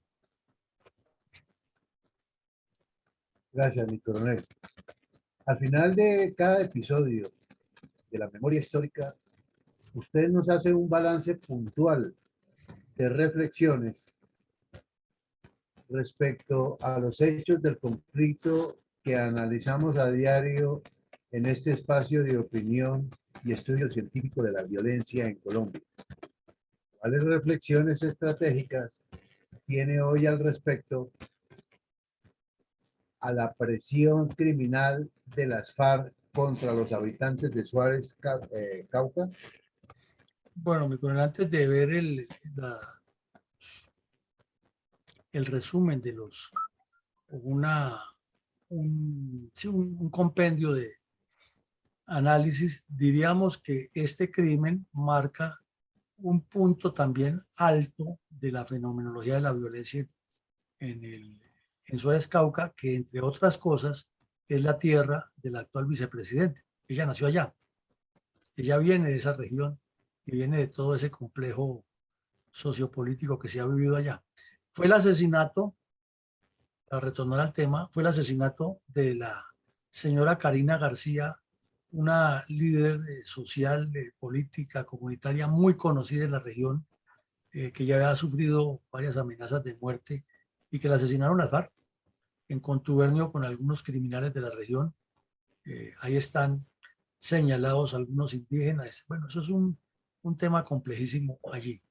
Gracias, mi coronel. Al final de cada episodio de la memoria histórica, usted nos hace un balance puntual de reflexiones respecto a los hechos del conflicto que analizamos a diario en este espacio de opinión y estudio científico de la violencia en Colombia. ¿Cuáles reflexiones estratégicas tiene hoy al respecto a la presión criminal de las FARC contra los habitantes de Suárez, Cauca? Bueno, mi coronel, antes de ver el resumen de un compendio de análisis, diríamos que este crimen marca un punto también alto de la fenomenología de la violencia en Suárez, Cauca, que entre otras cosas es la tierra del actual vicepresidente. Ella nació allá, ella viene de esa región y viene de todo ese complejo sociopolítico que se ha vivido allá. Fue el asesinato, para retornar al tema, fue el asesinato de la señora Karina García, una líder social, política, comunitaria muy conocida en la región, que ya había sufrido varias amenazas de muerte y que la asesinaron las FARC en contubernio con algunos criminales de la región. Ahí están señalados algunos indígenas. Bueno, eso es un tema complejísimo allí.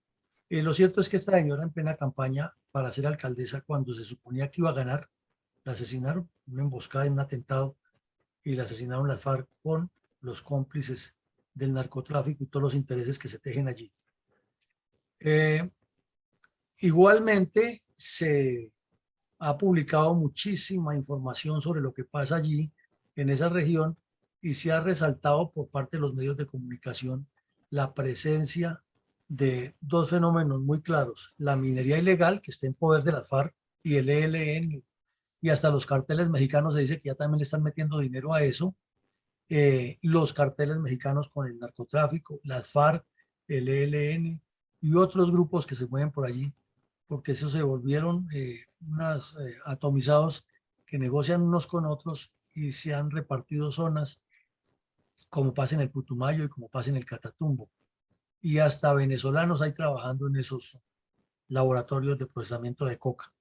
Lo cierto es que esta señora, en plena campaña para ser alcaldesa, cuando se suponía que iba a ganar, la asesinaron, una emboscada y un atentado, y la asesinaron las FARC con los cómplices del narcotráfico y todos los intereses que se tejen allí. Igualmente, se ha publicado muchísima información sobre lo que pasa allí, en esa región, y se ha resaltado por parte de los medios de comunicación la presencia de dos fenómenos muy claros: la minería ilegal, que está en poder de las FARC, y el ELN, y hasta los carteles mexicanos se dice que ya también le están metiendo dinero a eso. Los carteles mexicanos con el narcotráfico, las FARC, el ELN y otros grupos que se mueven por allí, porque esos se volvieron unos atomizados que negocian unos con otros y se han repartido zonas, como pasa en el Putumayo y como pasa en el Catatumbo. Y hasta venezolanos hay trabajando en esos laboratorios de procesamiento de coca.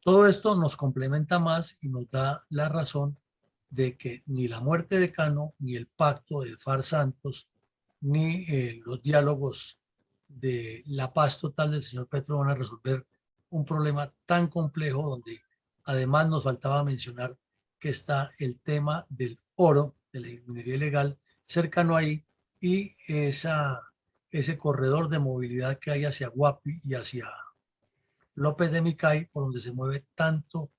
Todo esto nos complementa más y nos da la razón de que ni la muerte de Cano, ni el pacto de FARC Santos, ni los diálogos de la paz total del señor Petro van a resolver un problema tan complejo, donde además nos faltaba mencionar que está el tema del oro, de la minería ilegal, cercano ahí, y ese corredor de movilidad que hay hacia Guapi y hacia López de Micay, por donde se mueve tanto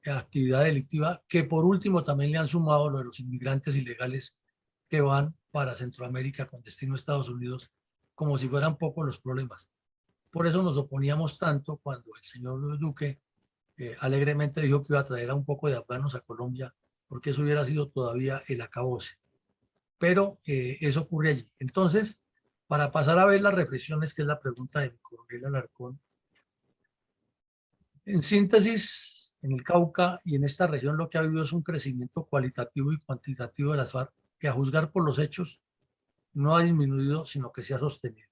actividad delictiva, que por último también le han sumado lo de los inmigrantes ilegales que van para Centroamérica con destino a Estados Unidos, como si fueran pocos los problemas. Por eso nos oponíamos tanto cuando el señor Duque alegremente dijo que iba a traer a un poco de afganos a Colombia, porque eso hubiera sido todavía el acabose. Pero eso ocurre allí. Entonces, para pasar a ver las reflexiones, que es la pregunta de mi coronel Alarcón, en síntesis, en el Cauca y en esta región lo que ha habido es un crecimiento cualitativo y cuantitativo de las FARC, que a juzgar por los hechos no ha disminuido, sino que se ha sostenido.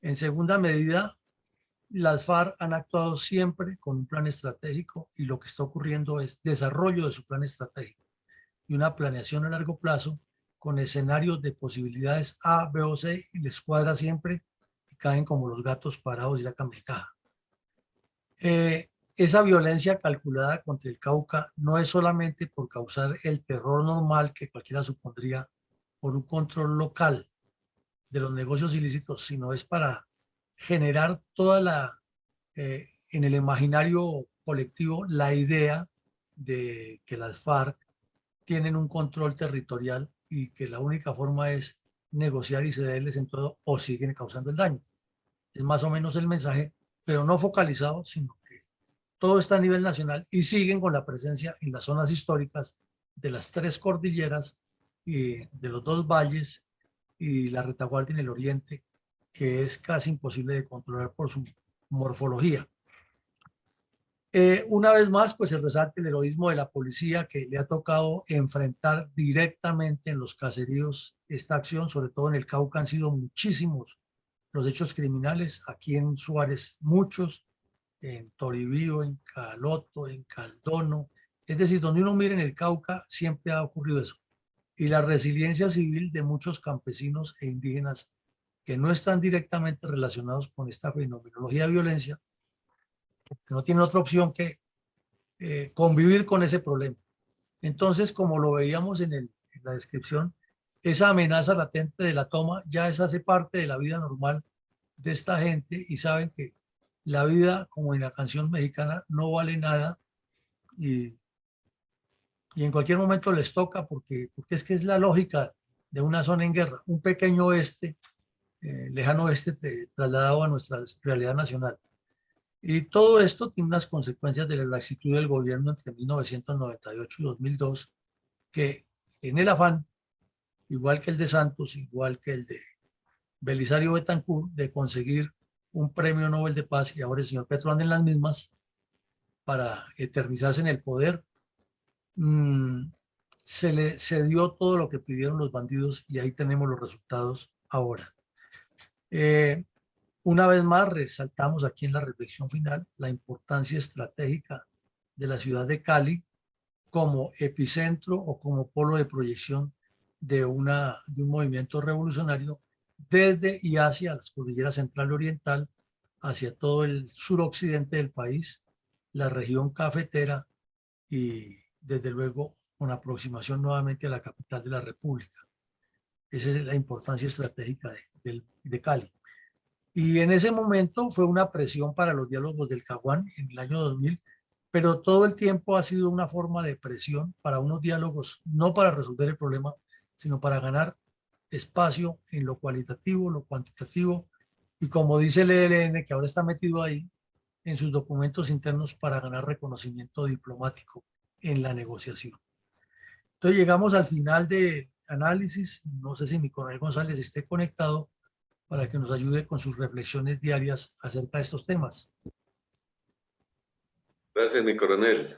En segunda medida, las FARC han actuado siempre con un plan estratégico, y lo que está ocurriendo es desarrollo de su plan estratégico y una planeación a largo plazo con escenarios de posibilidades A, B o C, y les cuadra siempre y caen como los gatos parados y sacan ventaja. Esa violencia calculada contra el Cauca no es solamente por causar el terror normal que cualquiera supondría por un control local de los negocios ilícitos, sino es para generar en el imaginario colectivo la idea de que las FARC tienen un control territorial y que la única forma es negociar y cederles en todo, o siguen causando el daño. Es más o menos el mensaje, pero no focalizado, sino que todo está a nivel nacional y siguen con la presencia en las zonas históricas de las tres cordilleras y de los dos valles y la retaguardia en el oriente, que es casi imposible de controlar por su morfología. Una vez más, pues se resalta el heroísmo de la policía, que le ha tocado enfrentar directamente en los caseríos esta acción, sobre todo en el Cauca han sido muchísimos los hechos criminales, aquí en Suárez muchos, en Toribío, en Caloto, en Caldono, es decir, donde uno mire en el Cauca siempre ha ocurrido eso. Y la resiliencia civil de muchos campesinos e indígenas que no están directamente relacionados con esta fenomenología de violencia, que no tienen otra opción que convivir con ese problema. Entonces, como lo veíamos en la descripción, esa amenaza latente de la toma ya hace parte de la vida normal de esta gente, y saben que la vida, como en la canción mexicana, no vale nada, y en cualquier momento les toca, porque es que es la lógica de una zona en guerra, un pequeño oeste, lejano oeste, trasladado a nuestra realidad nacional. Y todo esto tiene unas consecuencias de la laxitud del gobierno entre 1998 y 2002, que en el afán, igual que el de Santos, igual que el de Belisario Betancourt, de conseguir un premio Nobel de Paz, y ahora el señor Petro anda en las mismas para eternizarse en el poder, se dio todo lo que pidieron los bandidos, y ahí tenemos los resultados ahora. Una vez más, resaltamos aquí en la reflexión final la importancia estratégica de la ciudad de Cali como epicentro o como polo de proyección de un movimiento revolucionario desde y hacia las cordilleras central y oriental, hacia todo el suroccidente del país, la región cafetera, y desde luego con aproximación nuevamente a la capital de la República. Esa es la importancia estratégica de Cali. Y en ese momento fue una presión para los diálogos del Caguán en el año 2000, pero todo el tiempo ha sido una forma de presión para unos diálogos, no para resolver el problema, sino para ganar espacio en lo cualitativo, lo cuantitativo, y como dice el ELN, que ahora está metido ahí, en sus documentos internos para ganar reconocimiento diplomático en la negociación. Entonces llegamos al final del análisis. No sé si mi coronel González esté conectado para que nos ayude con sus reflexiones diarias acerca de estos temas. Gracias, mi coronel.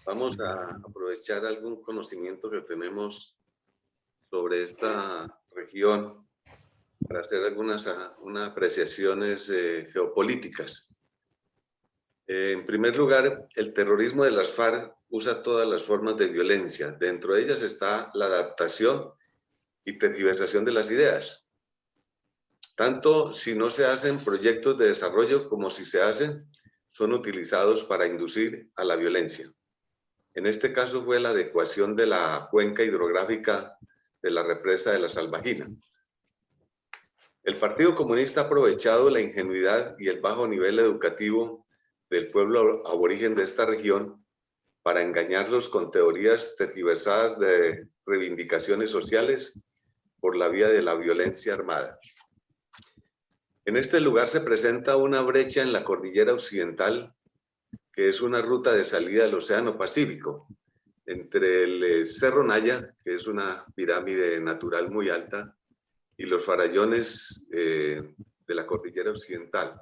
Vamos a aprovechar algún conocimiento que tenemos sobre esta región para hacer algunas apreciaciones geopolíticas. En primer lugar, el terrorismo de las FARC usa todas las formas de violencia. Dentro de ellas está la adaptación y tergiversación de las ideas. Tanto si no se hacen proyectos de desarrollo como si se hacen, son utilizados para inducir a la violencia. En este caso fue la adecuación de la cuenca hidrográfica de la represa de la Salvajina. El Partido Comunista ha aprovechado la ingenuidad y el bajo nivel educativo del pueblo aborigen de esta región para engañarlos con teorías tergiversadas de reivindicaciones sociales por la vía de la violencia armada. En este lugar se presenta una brecha en la cordillera occidental, que es una ruta de salida al Océano Pacífico, entre el Cerro Naya, que es una pirámide natural muy alta, y los farallones de la cordillera occidental.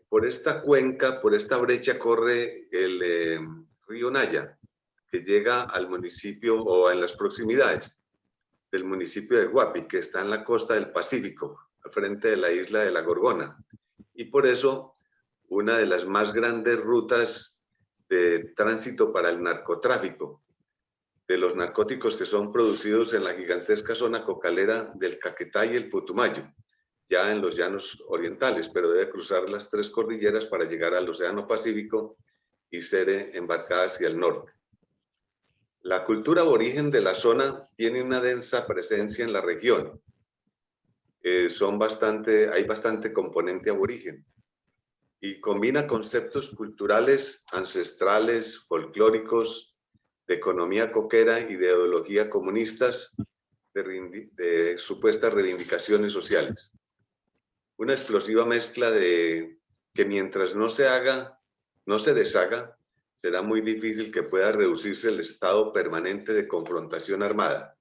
Por esta cuenca, por esta brecha corre el río Naya, que llega al municipio o en las proximidades del municipio de Guapi, que está en la costa del Pacífico, al frente de la isla de La Gorgona. Y por eso, una de las más grandes rutas de tránsito para el narcotráfico, de los narcóticos que son producidos en la gigantesca zona cocalera del Caquetá y el Putumayo, ya en los llanos orientales, pero debe cruzar las 3 cordilleras para llegar al Océano Pacífico y ser embarcada hacia el norte. La cultura aborigen de la zona tiene una densa presencia en la región. Hay bastante componente aborigen y combina conceptos culturales ancestrales, folclóricos, de economía coquera y de ideología comunistas, de supuestas reivindicaciones sociales. Una explosiva mezcla de que mientras no se deshaga, será muy difícil que pueda reducirse el estado permanente de confrontación armada.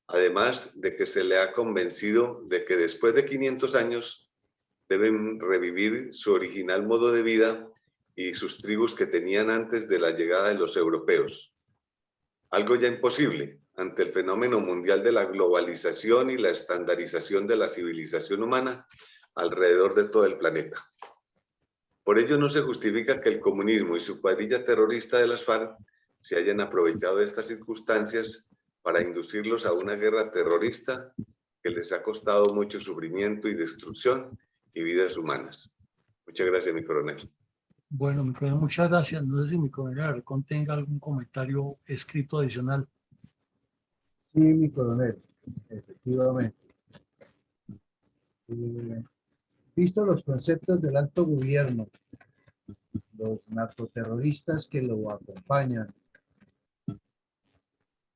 Además de que se le ha convencido de que después de 500 años deben revivir su original modo de vida y sus tribus que tenían antes de la llegada de los europeos. Algo ya imposible ante el fenómeno mundial de la globalización y la estandarización de la civilización humana alrededor de todo el planeta. Por ello no se justifica que el comunismo y su cuadrilla terrorista de las FARC se hayan aprovechado de estas circunstancias para inducirlos a una guerra terrorista que les ha costado mucho sufrimiento y destrucción y vidas humanas. Muchas gracias, mi coronel. Bueno, mi coronel, muchas gracias. No sé si mi coronel Alarcón tenga algún comentario escrito adicional. Sí, mi coronel, efectivamente. Visto los conceptos del alto gobierno, los narcoterroristas que lo acompañan,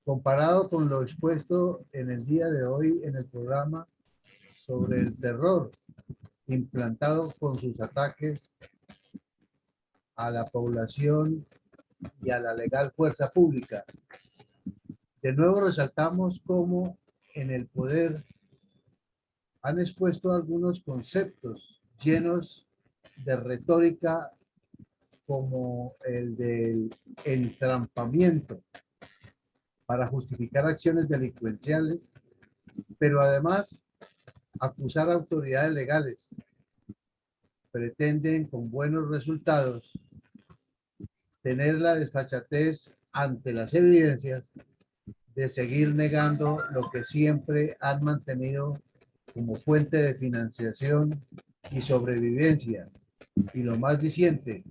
comparado con lo expuesto en el día de hoy en el programa sobre el terror implantado con sus ataques a la población y a la legal fuerza pública. De nuevo resaltamos cómo en el poder han expuesto algunos conceptos llenos de retórica como el del entrampamiento para justificar acciones delincuenciales, pero además acusar a autoridades legales. Pretenden con buenos resultados tener la desfachatez ante las evidencias de seguir negando lo que siempre han mantenido como fuente de financiación y sobrevivencia. Y lo más diciente,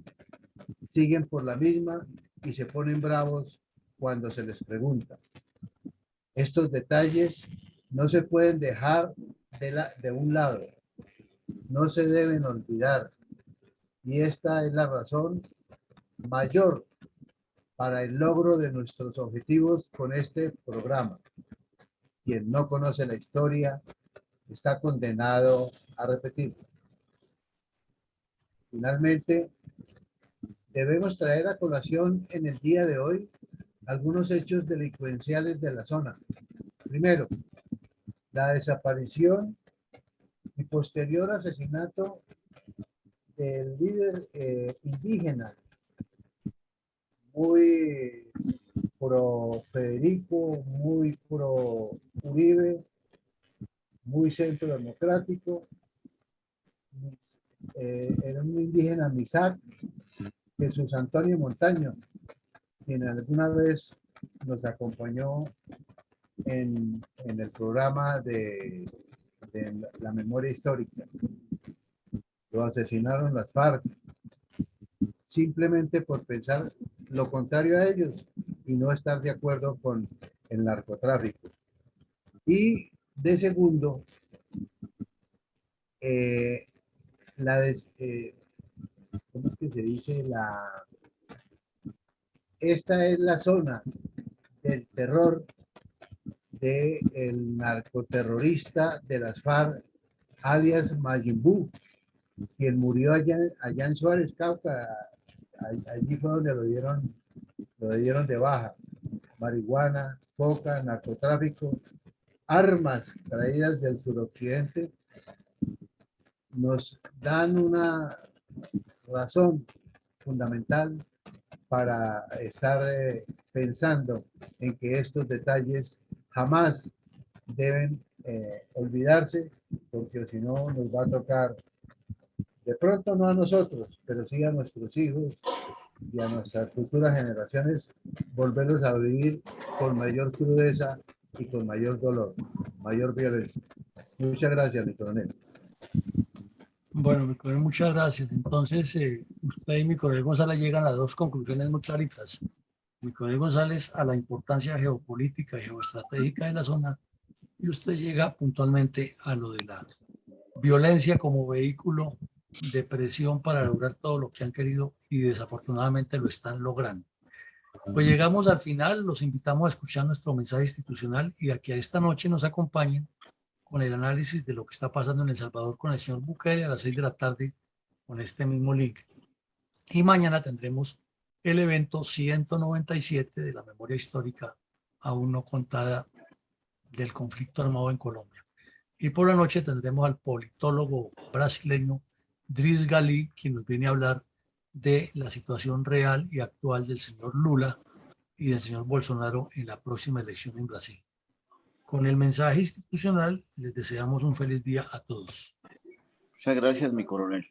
siguen por la misma y se ponen bravos cuando se les pregunta. Estos detalles no se pueden dejar de un lado, no se deben olvidar. Y esta es la razón mayor para el logro de nuestros objetivos con este programa. Quien no conoce la historia está condenado a repetirla. Finalmente, debemos traer a colación en el día de hoy algunos hechos delincuenciales de la zona. Primero, la desaparición y posterior asesinato del líder indígena, muy pro Federico, muy pro Uribe, muy centro democrático. Era un indígena Misac, Jesús Antonio Montaño, quien alguna vez nos acompañó en el programa de la memoria histórica. Lo asesinaron las FARC simplemente por pensar lo contrario a ellos y no estar de acuerdo con el narcotráfico. Y de segundo, ¿cómo es que se dice? Esta es la zona del terror del narcoterrorista de las FARC, alias Majin Buu, quien murió allá en Suárez, Cauca. Allí fue donde lo dieron de baja. Marihuana, coca, narcotráfico, armas traídas del suroccidente, nos dan una razón fundamental para estar pensando en que estos detalles jamás deben olvidarse, porque si no nos va a tocar, de pronto no a nosotros, pero sí a nuestros hijos y a nuestras futuras generaciones, volverlos a vivir con mayor crudeza y con mayor dolor, mayor violencia. Muchas gracias, mi coronel. Bueno, mi coronel, muchas gracias. Entonces, usted y mi coronel González llegan a dos conclusiones muy claritas. Mi coronel González a la importancia geopolítica y geoestratégica de la zona, y usted llega puntualmente a lo de la violencia como vehículo de presión para lograr todo lo que han querido y desafortunadamente lo están logrando. Pues llegamos al final, los invitamos a escuchar nuestro mensaje institucional y a que a esta noche nos acompañen con el análisis de lo que está pasando en El Salvador con el señor Bukele a las 6 de la tarde con este mismo link. Y mañana tendremos el evento 197 de la memoria histórica aún no contada del conflicto armado en Colombia. Y por la noche tendremos al politólogo brasileño Dries Gali, quien nos viene a hablar de la situación real y actual del señor Lula y del señor Bolsonaro en la próxima elección en Brasil. Con el mensaje institucional, les deseamos un feliz día a todos. Muchas gracias, mi coronel.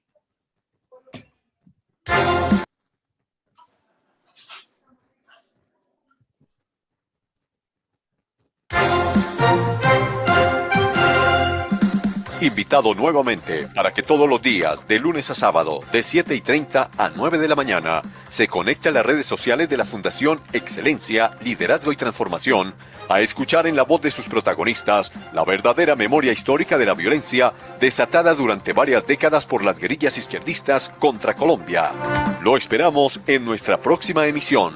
Invitado nuevamente para que todos los días, de lunes a sábado, de 7:30 a 9 de la mañana, se conecte a las redes sociales de la Fundación Excelencia, Liderazgo y Transformación, a escuchar en la voz de sus protagonistas la verdadera memoria histórica de la violencia desatada durante varias décadas por las guerrillas izquierdistas contra Colombia. Lo esperamos en nuestra próxima emisión.